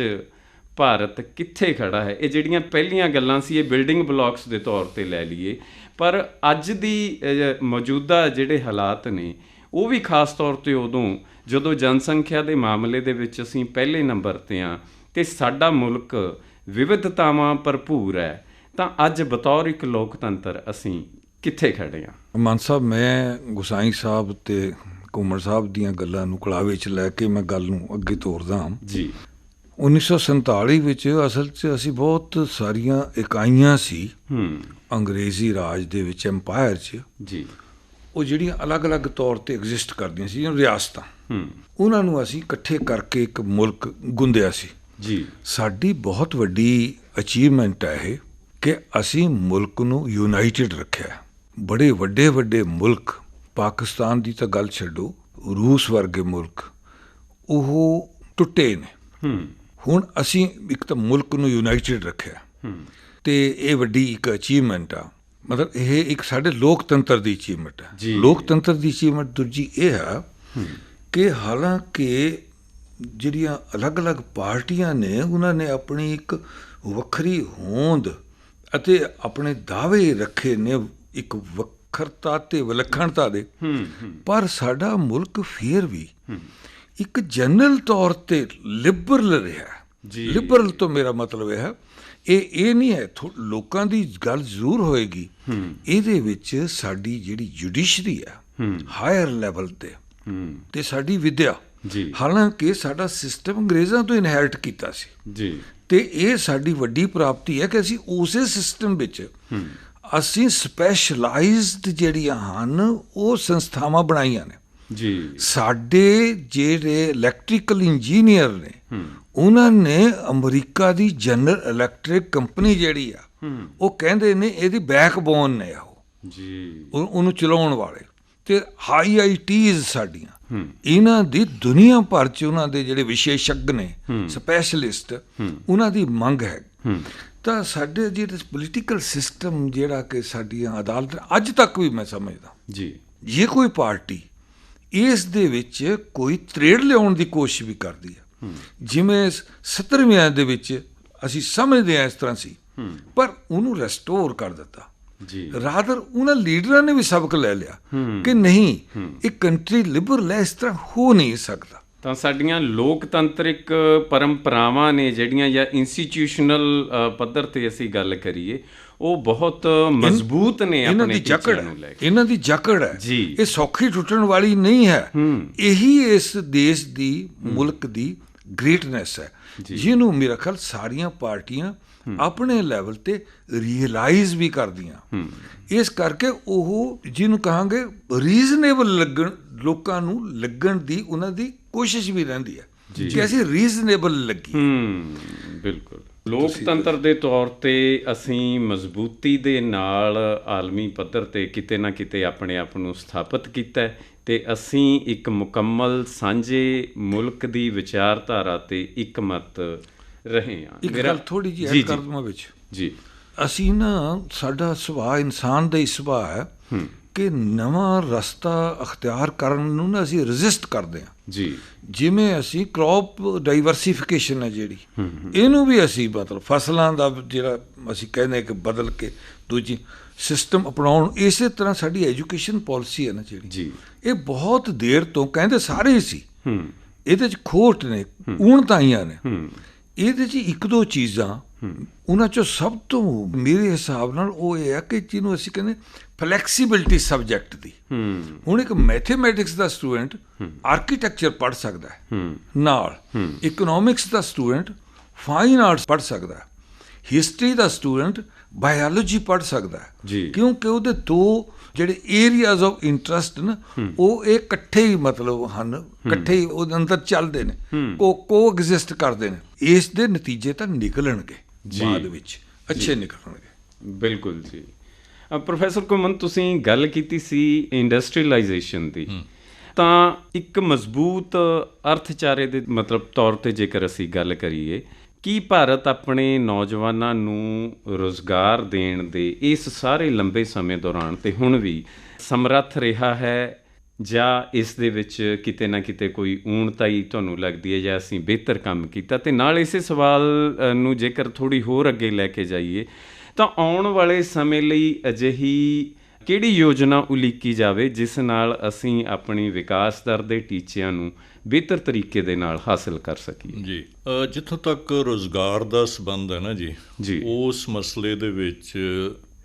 A: ਭਾਰਤ ਕਿੱਥੇ ਖੜਾ ਹੈ। ਇਹ ਜਿਹੜੀਆਂ ਪਹਿਲੀਆਂ ਗੱਲਾਂ ਸੀ ਇਹ ਬਿਲਡਿੰਗ ਬਲਾਕਸ ਦੇ ਤੌਰ 'ਤੇ ਲੈ ਲਈਏ, ਪਰ ਅੱਜ ਦੀ ਮੌਜੂਦਾ ਜਿਹੜੇ ਹਾਲਾਤ ਨੇ ਉਹ ਵੀ ਖਾਸ ਤੌਰ 'ਤੇ ਉਦੋਂ ਜਦੋਂ ਜਨਸੰਖਿਆ ਦੇ ਮਾਮਲੇ ਦੇ ਵਿੱਚ ਅਸੀਂ ਪਹਿਲੇ ਨੰਬਰ 'ਤੇ ਹਾਂ ਅਤੇ ਸਾਡਾ ਮੁਲਕ ਵਿਵਿਧਤਾਵਾਂ ਭਰਪੂਰ ਹੈ, ਤਾਂ ਅੱਜ ਬਤੌਰ ਇੱਕ ਲੋਕਤੰਤਰ ਅਸੀਂ ਕਿੱਥੇ ਖੜੇ ਹਾਂ?
C: ਮਾਨ ਸਾਹਿਬ, ਮੈਂ ਗੁਸਾਈ ਸਾਹਿਬ ਤੇ ਘੁੰਮਣ ਸਾਹਿਬ ਦੀਆਂ ਗੱਲਾਂ ਨੂੰ ਕਲਾਵੇ 'ਚ ਲੈ ਕੇ ਮੈਂ ਗੱਲ ਨੂੰ ਅੱਗੇ ਤੋਰਦਾ ਹਾਂ
A: ਜੀ।
C: 1947 ਵਿੱਚ ਅਸਲ 'ਚ ਅਸੀਂ ਬਹੁਤ ਸਾਰੀਆਂ ਇਕਾਈਆਂ ਸੀ ਅੰਗਰੇਜ਼ੀ ਰਾਜ ਦੇ ਵਿੱਚ, ਐਮਪਾਇਰ 'ਚ
A: ਜੀ,
C: ਉਹ ਜਿਹੜੀਆਂ ਅਲੱਗ-ਅਲੱਗ ਤੌਰ 'ਤੇ ਐਗਜ਼ਿਸਟ ਕਰਦੀਆਂ ਸੀ, ਜਿਵੇਂ ਰਿਆਸਤਾਂ, ਉਹਨਾਂ ਨੂੰ ਅਸੀਂ ਇਕੱਠੇ ਕਰਕੇ ਇੱਕ ਮੁਲਕ ਗੁੰਦਿਆ ਸੀ
A: ਜੀ।
C: ਸਾਡੀ ਬਹੁਤ ਵੱਡੀ ਅਚੀਵਮੈਂਟ ਹੈ ਇਹ ਕਿ ਅਸੀਂ ਮੁਲਕ ਨੂੰ ਯੂਨਾਈਟਿਡ ਰੱਖਿਆ। ਬੜੇ ਵੱਡੇ ਵੱਡੇ ਮੁਲਕ, ਪਾਕਿਸਤਾਨ ਦੀ ਤਾਂ ਗੱਲ ਛੱਡੋ, ਰੂਸ ਵਰਗੇ ਮੁਲਕ, ਉਹ ਟੁੱਟੇ ਨੇ। ਹੁਣ ਅਸੀਂ ਇੱਕ ਤਾਂ ਮੁਲਕ ਨੂੰ ਯੂਨਾਈਟਿਡ ਰੱਖਿਆ ਤੇ ਇਹ ਵੱਡੀ ਇੱਕ ਅਚੀਵਮੈਂਟ ਆ। ਮਤਲਬ ਇਹ ਇੱਕ ਸਾਡੇ ਲੋਕਤੰਤਰ ਦੀ ਅਚੀਵਮੈਂਟ ਹੈ। ਲੋਕਤੰਤਰ ਦੀ ਅਚੀਵਮੈਂਟ ਦੂਜੀ ਇਹ ਹੈ ਕਿ ਹਾਲਾਂਕਿ ਜਿਹੜੀਆਂ ਅਲੱਗ-ਅਲੱਗ ਪਾਰਟੀਆਂ ਨੇ ਉਹਨਾਂ ਨੇ ਆਪਣੀ ਇੱਕ ਵੱਖਰੀ ਹੋਂਦ ਅਤੇ ਆਪਣੇ ਦਾਅਵੇ ਰੱਖੇ ਨੇ ਇੱਕ ਵੱਖਰਤਾ ਤੇ ਵਿਲੱਖਣਤਾ ਦੇ, ਪਰ ਸਾਡਾ ਮੁਲਕ ਫਿਰ ਵੀ ਇੱਕ ਜਨਰਲ ਤੌਰ ਤੇ ਲਿਬਰਲ ਰਿਹਾ। ਲਿਬਰਲ ਤੋਂ ਮੇਰਾ ਮਤਲਬ ਹੈ ਇਹ ਨਹੀਂ ਹੈ, ਲੋਕਾਂ ਦੀ ਗੱਲ ਜ਼ਰੂਰ ਹੋਏਗੀ ਇਹਦੇ ਵਿੱਚ ਸਾਡੀ ਜਿਹੜੀ ਜੁਡੀਸ਼ਰੀ ਹੈ ਹਾਇਰ ਲੈਵਲ ਤੇ ਸਾਡੀ ਵਿਦਿਆ, ਹਾਲਾਂਕਿ ਸਾਡਾ ਸਿਸਟਮ ਅੰਗਰੇਜ਼ਾਂ ਤੋਂ ਇਨਹੈਰਿਟ ਕੀਤਾ ਸੀ ਤੇ ਇਹ ਸਾਡੀ ਵੱਡੀ ਪ੍ਰਾਪਤੀ ਹੈ ਕਿ ਅਸੀਂ ਉਸੇ ਸਿਸਟਮ ਵਿੱਚ ਅਸੀਂ ਸਪੈਸ਼ਲਾਈਜ਼ਡ ਜਿਹੜੀਆਂ ਹਨ ਉਹ ਸੰਸਥਾਵਾਂ ਬਣਾਈਆਂ ਨੇ। ਸਾਡੇ ਜਿਹੜੇ ਇਲੈਕਟ੍ਰੀਕਲ ਇੰਜੀਨੀਅਰ ਨੇ ਉਹਨਾਂ ਨੇ ਅਮਰੀਕਾ ਦੀ ਜਨਰਲ ਇਲੈਕਟ੍ਰਿਕ ਕੰਪਨੀ ਜਿਹੜੀ ਆ ਉਹ ਕਹਿੰਦੇ ਨੇ ਇਹਦੀ ਬੈਕਬੋਨ ਨੇ ਉਹ ਉਹਨੂੰ ਚਲਾਉਣ ਵਾਲੇ, ਤੇ IITs ਸਾਡੀਆਂ ਇਹਨਾਂ ਦੀ ਦੁਨੀਆ ਭਰ 'ਚ ਉਹਨਾਂ ਦੇ ਜਿਹੜੇ ਵਿਸ਼ੇਸ਼ੱਗ ਨੇ ਸਪੈਸ਼ਲਿਸਟ ਉਹਨਾਂ ਦੀ ਮੰਗ ਹੈ। ਤਾਂ ਸਾਡੇ ਜਿਹੜੇ ਪੋਲੀਟੀਕਲ ਸਿਸਟਮ ਜਿਹੜਾ ਕਿ ਸਾਡੀਆਂ ਅਦਾਲਤ ਅੱਜ ਤੱਕ ਵੀ ਮੈਂ ਸਮਝਦਾ ਜੇ ਕੋਈ ਪਾਰਟੀ ਇਸ ਦੇ ਵਿੱਚ ਕੋਈ ਤਰੇੜ ਲਿਆਉਣ ਦੀ ਕੋਸ਼ਿਸ਼ ਵੀ ਕਰਦੀ ਹੈ, ਜਿਵੇਂ 70ਵਿਆਂ ਦੇ ਵਿੱਚ ਅਸੀਂ ਸਮਝਦੇ ਹਾਂ ਇਸ ਤਰ੍ਹਾਂ ਸੀ, ਪਰ ਉਹਨੂੰ ਰੈਸਟੋਰ ਕਰ ਦਿੱਤਾ। ਰਾਦਰ ਉਹਨਾਂ ਲੀਡਰਾਂ ਨੇ ਵੀ ਸਬਕ ਲੈ ਲਿਆ ਕਿ ਨਹੀਂ, ਇਹ ਕੰਟਰੀ ਲਿਬਰਲ ਹੈ, ਇਸ ਤਰ੍ਹਾਂ ਹੋ ਨਹੀਂ ਸਕਦਾ।
A: ਤਾਂ ਸਾਡੀਆਂ ਲੋਕਤੰਤਰਿਕ ਪਰੰਪਰਾਵਾਂ ਨੇ ਜਿਹੜੀਆਂ ਜਾਂ ਇੰਸਟੀਟਿਊਸ਼ਨਲ ਪੱਧਰ 'ਤੇ ਅਸੀਂ ਗੱਲ ਕਰੀਏ ਉਹ ਬਹੁਤ ਮਜ਼ਬੂਤ ਨੇ। ਆਪਣੇ ਟੀਚਿਆਂ ਨੂੰ ਲੈ ਕੇ
C: ਇਹਨਾਂ ਦੀ ਜਕੜ ਹੈ, ਇਹ ਸੌਖੀ ਟੁੱਟਣ ਵਾਲੀ ਨਹੀਂ ਹੈ। ਇਹੀ ਇਸ ਦੇਸ਼ ਦੀ ਮੁਲਕ ਦੀ ਗ੍ਰੇਟਨੈਸ ਹੈ ਜਿਹਨੂੰ ਮੇਰਾ ਖਿਆਲ ਸਾਰੀਆਂ ਪਾਰਟੀਆਂ ਆਪਣੇ ਲੈਵਲ ਤੇ ਰੀਅਲਾਈਜ਼ ਵੀ ਕਰਦੀਆਂ। ਇਸ ਕਰਕੇ ਉਹ ਜਿਹਨੂੰ ਕਹਾਂਗੇ ਰੀਜ਼ਨੇਬਲ ਲੱਗਣ, ਲੋਕਾਂ ਨੂੰ ਲੱਗਣ ਦੀ ਉਹਨਾਂ ਦੀ ਕੋਸ਼ਿਸ਼ ਵੀ ਰਹਿੰਦੀ ਹੈ ਕਿ ਅਸੀਂ ਰੀਜ਼ਨੇਬਲ ਲੱਗੀ।
A: ਬਿਲਕੁਲ, ਲੋਕਤੰਤਰ ਦੇ ਤੌਰ ਤੇ ਅਸੀਂ ਮਜ਼ਬੂਤੀ ਦੇ ਨਾਲ ਆਲਮੀ ਪੱਧਰ ਤੇ ਕਿਤੇ ਨਾ ਕਿਤੇ ਆਪਣੇ ਆਪ ਨੂੰ ਸਥਾਪਿਤ ਕੀਤਾ ਤੇ ਅਸੀਂ ਇੱਕ ਮੁਕੰਮਲ ਸਾਂਝੇ ਮੁਲਕ ਦੀ ਵਿਚਾਰਧਾਰਾ ਤੇ ਇੱਕਮਤ ਰਹੇ ਹਾਂ।
C: ਇੱਕ ਗੱਲ ਥੋੜੀ ਜਿਹੀ ਐਡ ਕਰ ਦਵਾਂ ਵਿੱਚ, ਅਸੀਂ ਨਾ ਸਾਡਾ ਸੁਭਾਅ ਇਨਸਾਨ ਦਾ ਹੀ ਸੁਭਾਅ ਹੈ ਕਿ ਨਵਾਂ ਰਸਤਾ ਅਖਤਿਆਰ ਕਰਨ ਨੂੰ ਨਾ ਅਸੀਂ ਰੈਜ਼ਿਸਟ ਕਰਦੇ ਹਾਂ। ਜਿਵੇਂ ਅਸੀਂ ਕ੍ਰੌਪ ਡਾਈਵਰਸੀਫਿਕੇਸ਼ਨ ਹੈ ਜਿਹੜੀ, ਇਹਨੂੰ ਵੀ ਅਸੀਂ ਮਤਲਬ ਫਸਲਾਂ ਦਾ ਜਿਹੜਾ ਅਸੀਂ ਕਹਿੰਦੇ ਕਿ ਬਦਲ ਕੇ ਦੂਜੀ ਸਿਸਟਮ ਅਪਣਾਉਣ। ਇਸੇ ਤਰ੍ਹਾਂ ਸਾਡੀ ਐਜੂਕੇਸ਼ਨ ਪਾਲਿਸੀ ਹੈ ਨਾ ਜਿਹੜੀ, ਇਹ ਬਹੁਤ ਦੇਰ ਤੋਂ ਕਹਿੰਦੇ ਸਾਰੇ ਹੀ ਸੀ ਇਹਦੇ 'ਚ ਖੋਟ ਨੇ, ਊਣਤਾਈਆਂ ਨੇ। ਇਹਦੇ 'ਚ ਇੱਕ ਦੋ ਚੀਜ਼ਾਂ ਉਹਨਾਂ 'ਚੋਂ ਸਭ ਤੋਂ ਮੇਰੇ ਹਿਸਾਬ ਨਾਲ ਉਹ ਇਹ ਹੈ ਕਿ ਜਿਹਨੂੰ ਅਸੀਂ ਕਹਿੰਦੇ ਫਲੈਕਸੀਬਿਲਿਟੀ ਸਬਜੈਕਟ ਦੀ। ਹੁਣ ਇੱਕ ਮੈਥੇਮੈਟਿਕਸ ਦਾ ਸਟੂਡੈਂਟ ਆਰਕੀਟੈਕਚਰ ਪੜ੍ਹ ਸਕਦਾ ਹੈ, ਨਾਲ ਇਕਨੋਮਿਕਸ ਦਾ ਸਟੂਡੈਂਟ ਫਾਈਨ ਆਰਟਸ ਪੜ੍ਹ ਸਕਦਾ ਹੈ, ਹਿਸਟਰੀ ਦਾ ਸਟੂਡੈਂਟ ਬਾਇਓਲੋਜੀ ਪੜ੍ਹ ਸਕਦਾ ਹੈ, ਕਿਉਂਕਿ ਉਹਦੇ ਦੋ ਜਿਹੜੇ ਏਰੀਆਜ਼ ਆਫ ਇੰਟਰਸਟ ਨੇ ਉਹ ਇਹ ਇਕੱਠੇ ਹੀ ਮਤਲਬ ਹਨ, ਇਕੱਠੇ ਹੀ ਉਹਦੇ ਅੰਦਰ ਚੱਲਦੇ ਨੇ, ਕੋ ਐਗਜ਼ਿਸਟ ਕਰਦੇ ਨੇ। ਇਸ ਦੇ ਨਤੀਜੇ ਤਾਂ ਨਿਕਲਣਗੇ ਬਾਅਦ ਵਿੱਚ, ਅੱਛੇ ਨਿਕਲਣਗੇ।
A: ਬਿਲਕੁਲ ਜੀ। ਪ੍ਰੋਫੈਸਰ ਘੁੰਮਣ, ਤੁਸੀਂ ਗੱਲ ਕੀਤੀ ਸੀ ਇੰਡਸਟਰੀਅਲਾਈਜੇਸ਼ਨ ਦੀ, ਤਾਂ ਇੱਕ ਮਜ਼ਬੂਤ ਅਰਥਚਾਰੇ ਦੇ ਮਤਲਬ ਤੌਰ 'ਤੇ ਜੇਕਰ ਅਸੀਂ ਗੱਲ ਕਰੀਏ, ਕੀ ਭਾਰਤ ਆਪਣੇ ਨੌਜਵਾਨਾਂ ਨੂੰ ਰੁਜ਼ਗਾਰ ਦੇਣ ਦੇ ਇਸ ਸਾਰੇ ਲੰਬੇ ਸਮੇਂ ਦੌਰਾਨ ਤੇ ਹੁਣ ਵੀ ਸਮਰੱਥ ਰਿਹਾ ਹੈ, ਜਾਂ ਇਸ ਦੇ ਵਿੱਚ ਕਿਤੇ ਨਾ ਕਿਤੇ ਕੋਈ ਊਣਤਾਈ ਤੁਹਾਨੂੰ ਲੱਗਦੀ ਹੈ, ਜਾਂ ਅਸੀਂ ਬਿਹਤਰ ਕੰਮ ਕੀਤਾ? ਤੇ ਨਾਲ ਇਸੇ ਸਵਾਲ ਨੂੰ ਜੇਕਰ ਥੋੜ੍ਹੀ ਹੋਰ ਅੱਗੇ ਲੈ ਕੇ ਜਾਈਏ, ਤਾਂ ਆਉਣ ਵਾਲੇ ਸਮੇਂ ਲਈ ਅਜਿਹੀ ਕਿਹੜੀ ਯੋਜਨਾ ਉਲੀਕੀ ਜਾਵੇ ਜਿਸ ਨਾਲ ਅਸੀਂ ਆਪਣੀ ਵਿਕਾਸ ਦਰ ਦੇ ਟੀਚਿਆਂ ਨੂੰ ਬਿਹਤਰ ਤਰੀਕੇ ਦੇ ਨਾਲ ਹਾਸਿਲ ਕਰ ਸਕੀਏ?
D: ਜੀ, ਜਿੱਥੋਂ ਤੱਕ ਰੁਜ਼ਗਾਰ ਦਾ ਸੰਬੰਧ ਹੈ ਨਾ ਜੀ, ਉਸ ਮਸਲੇ ਦੇ ਵਿੱਚ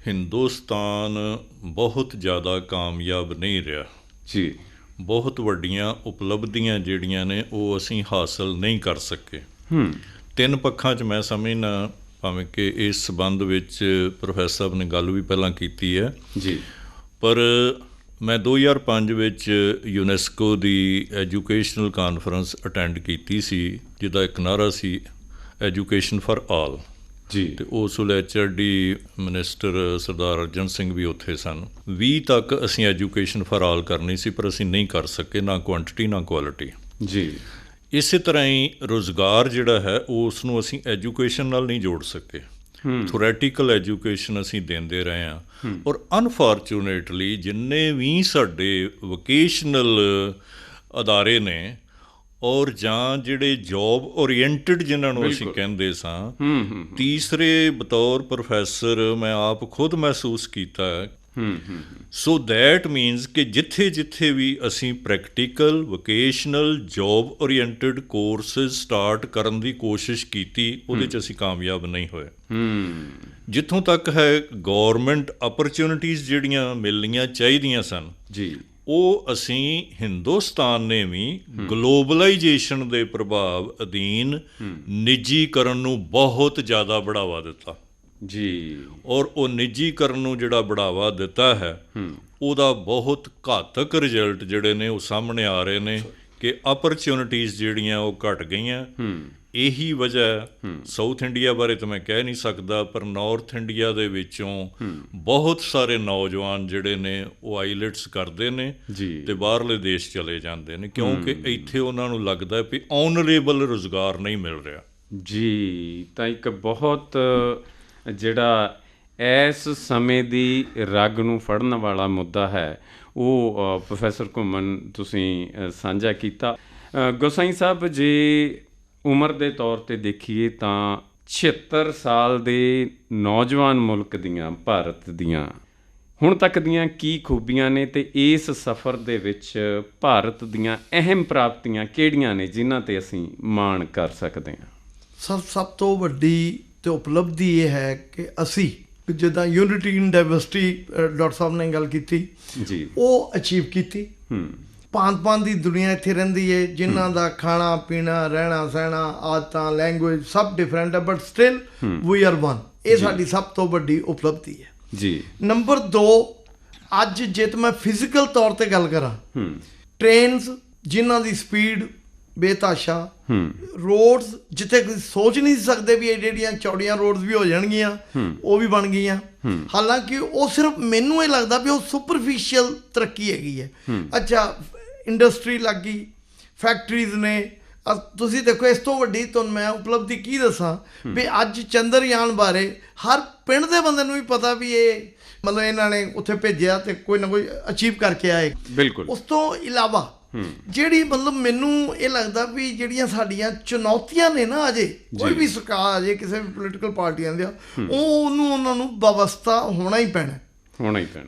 D: ਹਿੰਦੁਸਤਾਨ ਬਹੁਤ ਜ਼ਿਆਦਾ ਕਾਮਯਾਬ ਨਹੀਂ ਰਿਹਾ
A: ਜੀ।
D: ਬਹੁਤ ਵੱਡੀਆਂ ਉਪਲਬਧੀਆਂ ਜਿਹੜੀਆਂ ਨੇ ਉਹ ਅਸੀਂ ਹਾਸਲ ਨਹੀਂ ਕਰ ਸਕੇ। ਤਿੰਨ ਪੱਖਾਂ 'ਚ ਮੈਂ ਸਮਝਣਾ, ਭਾਵੇਂ ਕਿ ਇਸ ਸੰਬੰਧ ਵਿੱਚ ਪ੍ਰੋਫੈਸਰ ਸਾਹਿਬ ਨੇ ਗੱਲ ਵੀ ਪਹਿਲਾਂ ਕੀਤੀ ਹੈ
A: ਜੀ,
D: ਪਰ ਮੈਂ 2005 ਵਿੱਚ ਯੂਨੈਸਕੋ ਦੀ ਐਜੂਕੇਸ਼ਨਲ ਕਾਨਫਰੰਸ ਅਟੈਂਡ ਕੀਤੀ ਸੀ, ਜਿਹਦਾ ਇੱਕ ਨਾਅਰਾ ਸੀ ਐਜੂਕੇਸ਼ਨ ਫਾਰ ਆਲ
A: ਜੀ।
D: ਅਤੇ ਉਸ ਵੇਲੇ HRD ਮਿਨਿਸਟਰ ਸਰਦਾਰ ਅਰਜਨ ਸਿੰਘ ਵੀ ਉੱਥੇ ਸਨ। 20 ਤੱਕ ਅਸੀਂ ਐਜੂਕੇਸ਼ਨ ਫਾਰ ਆਲ ਕਰਨੀ ਸੀ, ਪਰ ਅਸੀਂ ਨਹੀਂ ਕਰ ਸਕੇ, ਨਾ ਕੁਆਂਟਿਟੀ ਨਾ ਕੁਆਲਿਟੀ ਜੀ। ਇਸੇ ਤਰ੍ਹਾਂ ਹੀ ਰੁਜ਼ਗਾਰ ਜਿਹੜਾ ਹੈ ਉਸ ਨੂੰ ਅਸੀਂ ਐਜੂਕੇਸ਼ਨ ਨਾਲ ਨਹੀਂ ਜੋੜ ਸਕੇ। ਥੋਰੈਟੀਕਲ ਐਜੂਕੇਸ਼ਨ ਅਸੀਂ ਦਿੰਦੇ ਰਹੇ ਹਾਂ, ਔਰ ਅਨਫੋਰਚੂਨੇਟਲੀ ਜਿੰਨੇ ਵੀ ਸਾਡੇ ਵੋਕੇਸ਼ਨਲ ਅਦਾਰੇ ਨੇ ਔਰ ਜਾਂ ਜਿਹੜੇ ਜੋਬ ਓਰੀਐਂਟਡ ਜਿਨ੍ਹਾਂ ਨੂੰ ਅਸੀਂ ਕਹਿੰਦੇ ਸਾਂ, ਤੀਸਰੇ ਬਤੌਰ ਪ੍ਰੋਫੈਸਰ ਮੈਂ ਆਪ ਖੁਦ ਮਹਿਸੂਸ ਕੀਤਾ ਹੈ। ਸੋ ਦੈਟ ਮੀਨਸ ਕਿ ਜਿੱਥੇ ਜਿੱਥੇ ਵੀ ਅਸੀਂ practical vocational job oriented courses start ਕਰਨ ਦੀ ਕੋਸ਼ਿਸ਼ ਕੀਤੀ, ਉਹਦੇ 'ਚ ਅਸੀਂ ਕਾਮਯਾਬ ਨਹੀਂ ਹੋਏ। ਜਿੱਥੋਂ ਤੱਕ ਹੈ ਗੌਰਮੈਂਟ ਅਪਰਚੁਨਿਟੀਜ਼ ਜਿਹੜੀਆਂ ਮਿਲਣੀਆਂ ਚਾਹੀਦੀਆਂ ਸਨ ਜੀ, ਉਹ ਅਸੀਂ ਹਿੰਦੁਸਤਾਨ ਨੇ ਵੀ ਗਲੋਬਲਾਈਜੇਸ਼ਨ ਦੇ ਪ੍ਰਭਾਵ ਅਧੀਨ ਨਿੱਜੀਕਰਨ ਨੂੰ ਬਹੁਤ ਜ਼ਿਆਦਾ ਬੜਾਵਾ ਦਿੱਤਾ ਜੀ। ਔਰ ਉਹ ਨਿੱਜੀਕਰਨ ਨੂੰ ਜਿਹੜਾ ਬੜਾਵਾ ਦਿੱਤਾ ਹੈ, ਉਹਦਾ ਬਹੁਤ ਘਾਤਕ ਰਿਜ਼ਲਟ ਜਿਹੜੇ ਨੇ ਉਹ ਸਾਹਮਣੇ ਆ ਰਹੇ ਨੇ ਕਿ ਅਪਰਚੁਨਿਟੀਜ਼ ਜਿਹੜੀਆਂ ਉਹ ਘਟ ਗਈਆਂ। ਇਹੀ ਵਜ੍ਹਾ, ਸਾਊਥ ਇੰਡੀਆ ਬਾਰੇ ਤਾਂ ਮੈਂ ਕਹਿ ਨਹੀਂ ਸਕਦਾ, ਪਰ ਨਾਰਥ ਇੰਡੀਆ ਦੇ ਵਿੱਚੋਂ ਬਹੁਤ ਸਾਰੇ ਨੌਜਵਾਨ ਜਿਹੜੇ ਨੇ ਉਹ ਆਈਲੈਟਸ ਕਰਦੇ ਨੇ ਤੇ ਬਾਹਰਲੇ ਦੇਸ਼ ਚਲੇ ਜਾਂਦੇ ਨੇ, ਕਿਉਂਕਿ ਇੱਥੇ ਉਹਨਾਂ ਨੂੰ ਲੱਗਦਾ ਵੀ ਆਨਰੇਬਲ ਰੁਜ਼ਗਾਰ ਨਹੀਂ ਮਿਲ ਰਿਹਾ
A: ਜੀ। ਤਾਂ ਇੱਕ ਬਹੁਤ ਜਿਹੜਾ ਇਸ ਸਮੇਂ ਦੀ ਰਗ ਨੂੰ ਫੜਨ ਵਾਲਾ ਮੁੱਦਾ ਹੈ, ਉਹ ਪ੍ਰੋਫੈਸਰ ਘੁੰਮਣ ਤੁਸੀਂ ਸਾਂਝਾ ਕੀਤਾ। ਗੋਸਾਈਂ ਸਾਹਿਬ, ਜੇ ਉਮਰ ਦੇ ਤੌਰ 'ਤੇ ਦੇਖੀਏ ਤਾਂ 76 ਸਾਲ ਦੇ ਨੌਜਵਾਨ ਮੁਲਕ ਦੀਆਂ, ਭਾਰਤ ਦੀਆਂ ਹੁਣ ਤੱਕ ਦੀਆਂ ਕੀ ਖੂਬੀਆਂ ਨੇ, ਤੇ ਇਸ ਸਫ਼ਰ ਦੇ ਵਿੱਚ ਭਾਰਤ ਦੀਆਂ ਅਹਿਮ ਪ੍ਰਾਪਤੀਆਂ ਕਿਹੜੀਆਂ ਨੇ ਜਿਨ੍ਹਾਂ 'ਤੇ ਅਸੀਂ ਮਾਣ ਕਰ ਸਕਦੇ ਹਾਂ?
B: ਸਭ ਤੋਂ ਵੱਡੀ ਤੇ ਉਪਲਬਧੀ ਇਹ ਹੈ ਕਿ ਅਸੀਂ ਜਿੱਦਾਂ ਯੂਨਿਟੀ ਇਨ ਡਾਇਵਰਸਿਟੀ ਡਾਕਟਰ ਸਾਹਿਬ ਨੇ ਗੱਲ ਕੀਤੀ ਜੀ, ਉਹ ਅਚੀਵ ਕੀਤੀ। ਭਾਂਤ ਦੀ ਦੁਨੀਆ ਇੱਥੇ ਰਹਿੰਦੀ ਹੈ, ਜਿਨ੍ਹਾਂ ਦਾ ਖਾਣਾ ਪੀਣਾ, ਰਹਿਣਾ ਸਹਿਣਾ, ਆਦਤਾਂ, ਲੈਂਗੁਏਜ ਸਭ ਡਿਫਰੈਂਟ ਹੈ, but still we are one. ਇਹ ਸਾਡੀ ਸਭ ਤੋਂ ਵੱਡੀ ਉਪਲਬਧੀ ਹੈ ਜੀ। ਨੰਬਰ 2, ਅੱਜ ਜੇ ਤਾਂ ਮੈਂ ਫਿਜ਼ੀਕਲ ਤੌਰ 'ਤੇ ਗੱਲ ਕਰਾਂ, ਟ੍ਰੇਨਸ ਜਿਨ੍ਹਾਂ ਦੀ ਸਪੀਡ ਬੇਤਾਸ਼ਾ, ਰੋਡਸ ਜਿੱਥੇ ਤੁਸੀਂ ਸੋਚ ਨਹੀਂ ਸਕਦੇ ਵੀ ਇਹ ਜਿਹੜੀਆਂ ਚੌੜੀਆਂ ਰੋਡਸ ਵੀ ਹੋ ਜਾਣਗੀਆਂ, ਉਹ ਵੀ ਬਣ ਗਈਆਂ। ਹਾਲਾਂਕਿ ਉਹ ਸਿਰਫ ਮੈਨੂੰ ਇਹ ਲੱਗਦਾ ਵੀ ਉਹ ਸੁਪਰਫਿਸ਼ੀਅਲ ਤਰੱਕੀ ਹੈਗੀ ਹੈ। ਅੱਛਾ, ਇੰਡਸਟਰੀ ਲੱਗ ਗਈ, ਫੈਕਟਰੀਜ਼ ਨੇ। ਤੁਸੀਂ ਦੇਖੋ, ਇਸ ਤੋਂ ਵੱਡੀ ਤੁਹਾਨੂੰ ਮੈਂ ਉਪਲਬਧੀ ਕੀ ਦੱਸਾਂ ਵੀ ਅੱਜ ਚੰਦਰਯਾਨ ਬਾਰੇ ਹਰ ਪਿੰਡ ਦੇ ਬੰਦੇ ਨੂੰ ਵੀ ਪਤਾ ਵੀ ਇਹ ਮਤਲਬ ਇਹਨਾਂ ਨੇ ਉੱਥੇ ਭੇਜਿਆ ਤੇ ਕੋਈ ਨਾ ਕੋਈ ਅਚੀਵ ਕਰਕੇ ਆਏ। ਬਿਲਕੁਲ। ਉਸ ਤੋਂ ਇਲਾਵਾ ਜਿਹੜੀ ਮਤਲਬ ਮੈਨੂੰ ਇਹ ਲੱਗਦਾ ਵੀ ਜਿਹੜੀਆਂ ਸਾਡੀਆਂ ਚੁਣੌਤੀਆਂ ਨੇ ਨਾ, ਅਜੇ ਕੋਈ ਵੀ ਸਰਕਾਰ ਆ ਜੇ ਕਿਸੇ ਵੀ ਪੋਲੀਟੀਕਲ ਪਾਰਟੀਆਂ ਦੀਆਂ, ਉਹਨਾਂ ਨੂੰ ਵਾਬਸਤਾ ਹੋਣਾ ਹੀ ਪੈਣਾ।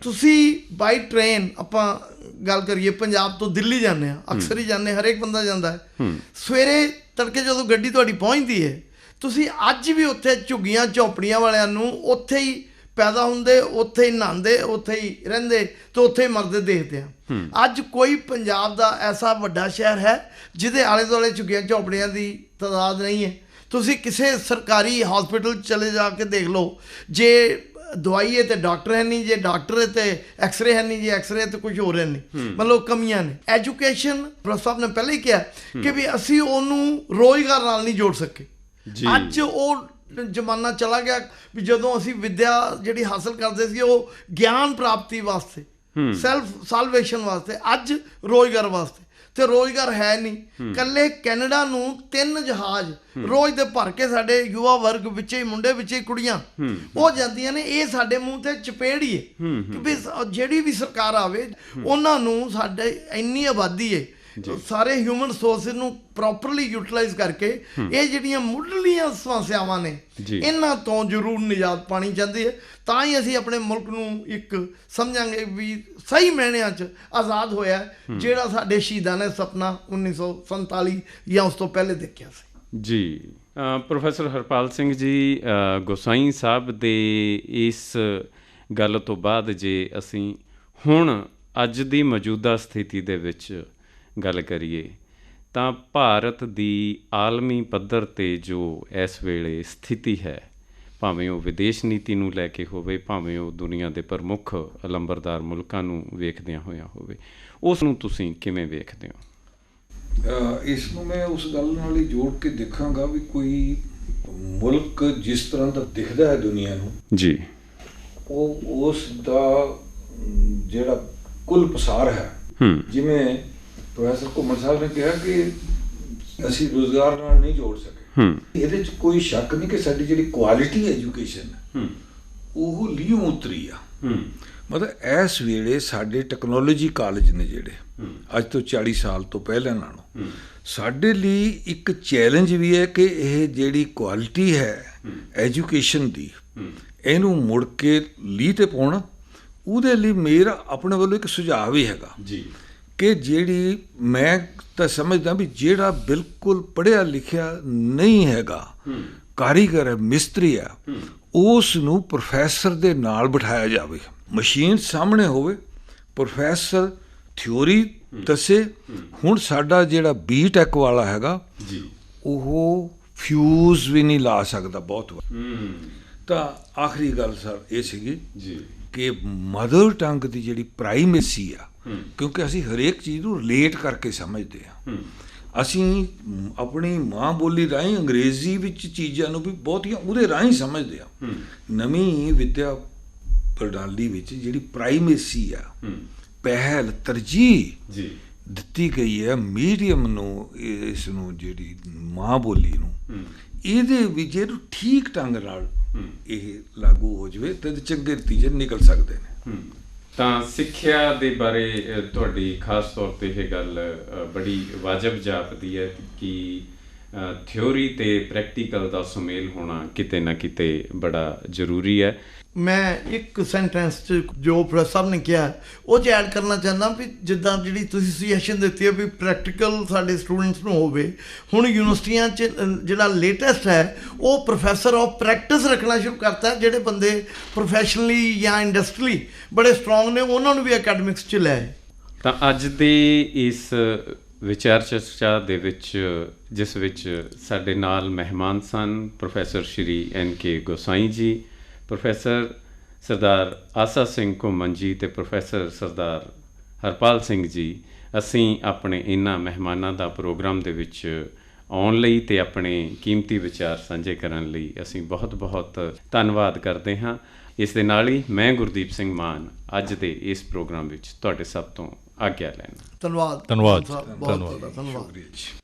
B: ਤੁਸੀਂ ਬਾਈ ਟ੍ਰੇਨ, ਆਪਾਂ ਗੱਲ ਕਰੀਏ ਪੰਜਾਬ ਤੋਂ ਦਿੱਲੀ ਜਾਂਦੇ ਹਾਂ, ਅਕਸਰ ਹੀ ਜਾਂਦੇ, ਹਰੇਕ ਬੰਦਾ ਜਾਂਦਾ ਹੈ। ਸਵੇਰੇ ਤੜਕੇ ਜਦੋਂ ਗੱਡੀ ਤੁਹਾਡੀ ਪਹੁੰਚਦੀ ਹੈ, ਤੁਸੀਂ ਅੱਜ ਵੀ ਉੱਥੇ ਝੁੱਗੀਆਂ ਝੌਂਪੜੀਆਂ ਵਾਲਿਆਂ ਨੂੰ ਉੱਥੇ ਹੀ ਪੈਦਾ ਹੁੰਦੇ, ਉੱਥੇ ਹੀ ਨਹਾਉਂਦੇ, ਉੱਥੇ ਹੀ ਰਹਿੰਦੇ ਤੇ ਉੱਥੇ ਹੀ ਮਰਦੇ ਦੇਖਦੇ ਆ। ਅੱਜ ਕੋਈ ਪੰਜਾਬ ਦਾ ਐਸਾ ਵੱਡਾ ਸ਼ਹਿਰ ਹੈ ਜਿਹਦੇ ਆਲੇ ਦੁਆਲੇ ਝੁੱਗੀਆਂ ਝੌਂਪੜੀਆਂ ਦੀ ਤਾਦਾਦ ਨਹੀਂ ਹੈ। ਤੁਸੀਂ ਕਿਸੇ ਸਰਕਾਰੀ ਹਸਪੀਟਲ ਚਲੇ ਜਾ ਕੇ ਦੇਖ ਲਓ, ਜੇ ਦਵਾਈ ਹੈ ਤੇ ਡਾਕਟਰ ਹੈ ਨਹੀਂ, ਜੇ ਡਾਕਟਰ ਹੈ ਤੇ ਐਕਸਰੇ ਹੈ ਨਹੀਂ, ਜੇ ਐਕਸਰੇ ਹੈ ਤੇ ਕੁਝ ਹੋਰ ਹੈ ਨਹੀਂ। ਮਤਲਬ ਕਮੀਆਂ ਨੇ। ਐਜੂਕੇਸ਼ਨ, ਪ੍ਰੋਫੈਸਰ ਸਾਹਿਬ ਨੇ ਪਹਿਲਾਂ ਹੀ ਕਿਹਾ ਕਿ ਵੀ ਅਸੀਂ ਉਹਨੂੰ ਰੋਜ਼ਗਾਰ ਨਾਲ ਨਹੀਂ ਜੋੜ ਸਕੇ। ਅੱਜ ਉਹ ਜ਼ਮਾਨਾ ਚਲਾ ਗਿਆ ਵੀ ਜਦੋਂ ਅਸੀਂ ਵਿੱਦਿਆ ਜਿਹੜੀ ਹਾਸਲ ਕਰਦੇ ਸੀ ਉਹ ਗਿਆਨ ਪ੍ਰਾਪਤੀ ਵਾਸਤੇ, ਸੈਲਫ ਸਾਲਵੇਸ਼ਨ ਵਾਸਤੇ, ਅੱਜ ਰੋਜ਼ਗਾਰ ਵਾਸਤੇ। ਤੇ ਰੋਜ਼ਗਾਰ ਹੈ ਨਹੀਂ। ਕੱਲੇ ਕੈਨੇਡਾ ਨੂੰ 3 ਜਹਾਜ਼ ਰੋਜ਼ ਦੇ ਭਰ ਕੇ ਸਾਡੇ ਯੁਵਾ ਵਰਗ ਵਿੱਚ ਹੀ, ਮੁੰਡੇ ਵਿੱਚ ਹੀ ਕੁੜੀਆਂ ਉਹ ਜਾਂਦੀਆਂ ਨੇ। ਇਹ ਸਾਡੇ ਮੂੰਹ ਤੇ ਚਪੇੜ ਹੀ ਹੈ ਕਿ ਵੀ ਜਿਹੜੀ ਵੀ ਸਰਕਾਰ ਆਵੇ ਉਹਨਾਂ ਨੂੰ ਸਾਡੇ ਇੰਨੀ ਆਬਾਦੀ ਹੈ, ਸਾਰੇ ਹਿਊਮਨ ਰਿਸੋਰਸਿਸ ਨੂੰ ਪ੍ਰੋਪਰਲੀ ਯੂਟਿਲਾਈਜ਼ ਕਰਕੇ ਇਹ ਜਿਹੜੀਆਂ ਮੁੱਢਲੀਆਂ ਸਮੱਸਿਆਵਾਂ ਨੇ ਇਹਨਾਂ ਤੋਂ ਜ਼ਰੂਰ ਨਿਜਾਤ ਪਾਣੀ ਚਾਹੀਦੀ ਹੈ। ਤਾਂ ਹੀ ਅਸੀਂ ਆਪਣੇ ਮੁਲਕ ਨੂੰ ਇੱਕ ਸਮਝਾਂਗੇ ਵੀ ਸਹੀ ਮਾਇਨਿਆਂ 'ਚ ਆਜ਼ਾਦ ਹੋਇਆ, ਜਿਹੜਾ ਸਾਡੇ ਸ਼ਹੀਦਾਂ ਨੇ ਸੁਪਨਾ 1947 ਜਾਂ ਉਸ ਤੋਂ ਪਹਿਲੇ ਦੇਖਿਆ ਸੀ।
A: ਜੀ ਪ੍ਰੋਫੈਸਰ ਹਰਪਾਲ ਸਿੰਘ ਜੀ, ਗੋਸਾਈ ਸਾਹਿਬ ਦੇ ਇਸ ਗੱਲ ਤੋਂ ਬਾਅਦ ਜੇ ਅਸੀਂ ਹੁਣ ਅੱਜ ਦੀ ਮੌਜੂਦਾ ਸਥਿਤੀ ਦੇ ਵਿੱਚ ਗੱਲ ਕਰੀਏ ਤਾਂ ਭਾਰਤ ਦੀ ਆਲਮੀ ਪੱਧਰ 'ਤੇ ਜੋ ਇਸ ਵੇਲੇ ਸਥਿਤੀ ਹੈ, ਭਾਵੇਂ ਉਹ ਵਿਦੇਸ਼ ਨੀਤੀ ਨੂੰ ਲੈ ਕੇ ਹੋਵੇ, ਭਾਵੇਂ ਉਹ ਦੁਨੀਆ ਦੇ ਪ੍ਰਮੁੱਖ ਲੰਬਰਦਾਰ ਮੁਲਕਾਂ ਨੂੰ ਵੇਖਦਿਆਂ ਹੋਇਆਂ ਹੋਵੇ, ਉਸ ਨੂੰ ਤੁਸੀਂ ਕਿਵੇਂ ਵੇਖਦੇ ਹੋ?
C: ਇਸ ਨੂੰ ਮੈਂ ਉਸ ਗੱਲ ਨਾਲ ਹੀ ਜੋੜ ਕੇ ਦੇਖਾਂਗਾ ਵੀ ਕੋਈ ਮੁਲਕ ਜਿਸ ਤਰ੍ਹਾਂ ਦਾ ਦਿਖਦਾ ਹੈ ਦੁਨੀਆ ਨੂੰ
A: ਜੀ, ਉਹ
C: ਉਸ ਦਾ ਜਿਹੜਾ ਕੁੱਲ ਪਸਾਰ ਹੈ, ਜਿਵੇਂ ਪ੍ਰੋਫੈਸਰ ਘੁੰਮਣ ਸਾਹਿਬ ਨੇ ਕਿਹਾ ਕਿ ਅਸੀਂ ਰੁਜ਼ਗਾਰ ਨਾਲ ਨਹੀਂ ਜੋੜ ਸਕੇ, ਇਹਦੇ 'ਚ ਕੋਈ ਸ਼ੱਕ ਨਹੀਂ ਕਿ ਸਾਡੀ ਜਿਹੜੀ ਕੁਆਲਿਟੀ ਐਜੂਕੇਸ਼ਨ ਉਹ ਲੀਓ ਉਤਰੀ ਆ। ਮਤਲਬ ਇਸ ਵੇਲੇ ਸਾਡੇ ਟੈਕਨੋਲੋਜੀ ਕਾਲਜ ਨੇ ਜਿਹੜੇ ਅੱਜ ਤੋਂ 40 ਸਾਲ ਤੋਂ ਪਹਿਲਾਂ ਨਾਲੋਂ ਸਾਡੇ ਲਈ ਇੱਕ ਚੈਲੰਜ ਵੀ ਹੈ ਕਿ ਇਹ ਜਿਹੜੀ ਕੁਆਲਿਟੀ ਹੈ ਐਜੂਕੇਸ਼ਨ ਦੀ, ਇਹਨੂੰ ਮੁੜ ਕੇ ਲੀਹ 'ਤੇ ਪਾਉਣਾ। ਉਹਦੇ ਲਈ ਮੇਰਾ ਆਪਣੇ ਵੱਲੋਂ ਇੱਕ ਸੁਝਾਅ ਵੀ ਹੈਗਾ ਜੀ ਕਿ ਜਿਹੜੀ ਮੈਂ ਤਾਂ ਸਮਝਦਾ ਵੀ ਜਿਹੜਾ ਬਿਲਕੁਲ ਪੜ੍ਹਿਆ ਲਿਖਿਆ ਨਹੀਂ ਹੈਗਾ, ਕਾਰੀਗਰ ਹੈ, ਮਿਸਤਰੀ ਹੈ, ਉਸ ਨੂੰ ਪ੍ਰੋਫੈਸਰ ਦੇ ਨਾਲ ਬਿਠਾਇਆ ਜਾਵੇ, ਮਸ਼ੀਨ ਸਾਹਮਣੇ ਹੋਵੇ, ਪ੍ਰੋਫੈਸਰ ਥਿਊਰੀ ਦੱਸੇ। ਹੁਣ ਸਾਡਾ ਜਿਹੜਾ ਬੀਟੈਕ ਵਾਲਾ ਹੈਗਾ ਜੀ, ਉਹ ਫਿਊਜ਼ ਵੀ ਨਹੀਂ ਲਾ ਸਕਦਾ ਬਹੁਤ ਵਾਰ। ਤਾਂ ਆਖਰੀ ਗੱਲ ਸਰ ਇਹ ਸੀਗੀ ਜੀ ਕਿ ਮਦਰ ਟੰਗ ਦੀ ਜਿਹੜੀ ਪ੍ਰਾਈਮੇਸੀ ਆ, ਕਿਉਂਕਿ ਅਸੀਂ ਹਰੇਕ ਚੀਜ਼ ਨੂੰ ਰਿਲੇਟ ਕਰਕੇ ਸਮਝਦੇ ਹਾਂ। ਅਸੀਂ ਆਪਣੀ ਮਾਂ ਬੋਲੀ ਰਾਹੀਂ ਅੰਗਰੇਜ਼ੀ ਵਿੱਚ ਚੀਜ਼ਾਂ ਨੂੰ ਵੀ ਬਹੁਤੀਆਂ ਉਹਦੇ ਰਾਹੀਂ ਸਮਝਦੇ ਹਾਂ। ਨਵੀਂ ਵਿੱਦਿਆ ਪ੍ਰਣਾਲੀ ਵਿੱਚ ਜਿਹੜੀ ਪ੍ਰਾਈਮੇਸੀ ਆ, ਪਹਿਲ ਤਰਜੀਹ ਦਿੱਤੀ ਗਈ ਹੈ ਮੀਡੀਅਮ ਨੂੰ, ਇਸ ਨੂੰ ਜਿਹੜੀ ਮਾਂ ਬੋਲੀ ਨੂੰ, ਇਹਦੇ ਵਿੱਚ ਇਹਨੂੰ ਠੀਕ ਢੰਗ ਨਾਲ ਇਹ ਲਾਗੂ ਹੋ ਜਾਵੇ ਤੇ ਚੰਗੇ ਨਤੀਜੇ ਨਿਕਲ ਸਕਦੇ ਨੇ।
A: ਤਾਂ ਸਿੱਖਿਆ ਦੇ ਬਾਰੇ ਤੁਹਾਡੀ ਖਾਸ ਤੌਰ 'ਤੇ ਇਹ ਗੱਲ ਬੜੀ ਵਾਜਬ ਜਾਪਦੀ ਹੈ ਕਿ ਥਿਊਰੀ ਅਤੇ ਪ੍ਰੈਕਟੀਕਲ ਦਾ ਸੁਮੇਲ ਹੋਣਾ ਕਿਤੇ ਨਾ ਕਿਤੇ ਬੜਾ ਜ਼ਰੂਰੀ ਹੈ।
B: ਮੈਂ ਇੱਕ ਸੈਂਟੈਂਸ 'ਚ ਜੋ ਪ੍ਰੋਫੈਸਰ ਸਾਹਿਬ ਨੇ ਕਿਹਾ ਉਹ 'ਚ ਐਡ ਕਰਨਾ ਚਾਹੁੰਦਾ ਵੀ ਜਿੱਦਾਂ ਜਿਹੜੀ ਤੁਸੀਂ ਸੁਜੈਸ਼ਨ ਦਿੱਤੀ ਹੈ ਵੀ ਪ੍ਰੈਕਟੀਕਲ ਸਾਡੇ ਸਟੂਡੈਂਟਸ ਨੂੰ ਹੋਵੇ। ਹੁਣ ਯੂਨੀਵਰਸਿਟੀਆਂ 'ਚ ਜਿਹੜਾ ਲੇਟੈਸਟ ਹੈ ਉਹ ਪ੍ਰੋਫੈਸਰ ਆਫ ਪ੍ਰੈਕਟਿਸ ਰੱਖਣਾ ਸ਼ੁਰੂ ਕਰਤਾ। ਜਿਹੜੇ ਬੰਦੇ ਪ੍ਰੋਫੈਸ਼ਨਲੀ ਜਾਂ ਇੰਡਸਟਰੀ ਬੜੇ ਸਟਰੋਂਗ ਨੇ ਉਹਨਾਂ ਨੂੰ ਵੀ ਅਕੈਡਮਿਕਸ 'ਚ ਲੈ।
A: ਤਾਂ ਅੱਜ ਦੇ ਇਸ ਵਿਚਾਰ ਚਰਚਾ ਦੇ ਵਿੱਚ, ਜਿਸ ਵਿੱਚ ਸਾਡੇ ਨਾਲ ਮਹਿਮਾਨ ਸਨ ਪ੍ਰੋਫੈਸਰ ਸ਼੍ਰੀ NK ਗੋਸਾਈ ਜੀ, ਪ੍ਰੋਫੈਸਰ ਸਰਦਾਰ ਆਸਾ ਸਿੰਘ ਘੁੰਮਣ ਜੀ ਅਤੇ ਪ੍ਰੋਫੈਸਰ ਸਰਦਾਰ ਹਰਪਾਲ ਸਿੰਘ ਜੀ, ਅਸੀਂ ਆਪਣੇ ਇਹਨਾਂ ਮਹਿਮਾਨਾਂ ਦਾ ਪ੍ਰੋਗਰਾਮ ਦੇ ਵਿੱਚ ਆਉਣ ਲਈ ਅਤੇ ਆਪਣੇ ਕੀਮਤੀ ਵਿਚਾਰ ਸਾਂਝੇ ਕਰਨ ਲਈ ਅਸੀਂ ਬਹੁਤ ਬਹੁਤ ਧੰਨਵਾਦ ਕਰਦੇ ਹਾਂ। ਇਸ ਦੇ ਨਾਲ ਹੀ ਮੈਂ ਗੁਰਦੀਪ ਸਿੰਘ ਮਾਨ ਅੱਜ ਦੇ ਇਸ ਪ੍ਰੋਗਰਾਮ ਵਿੱਚ ਤੁਹਾਡੇ ਸਭ ਤੋਂ ਆਗਿਆ ਲੈਣਾ।
B: ਧੰਨਵਾਦ।
D: ਧੰਨਵਾਦ।
B: ਧੰਨਵਾਦ।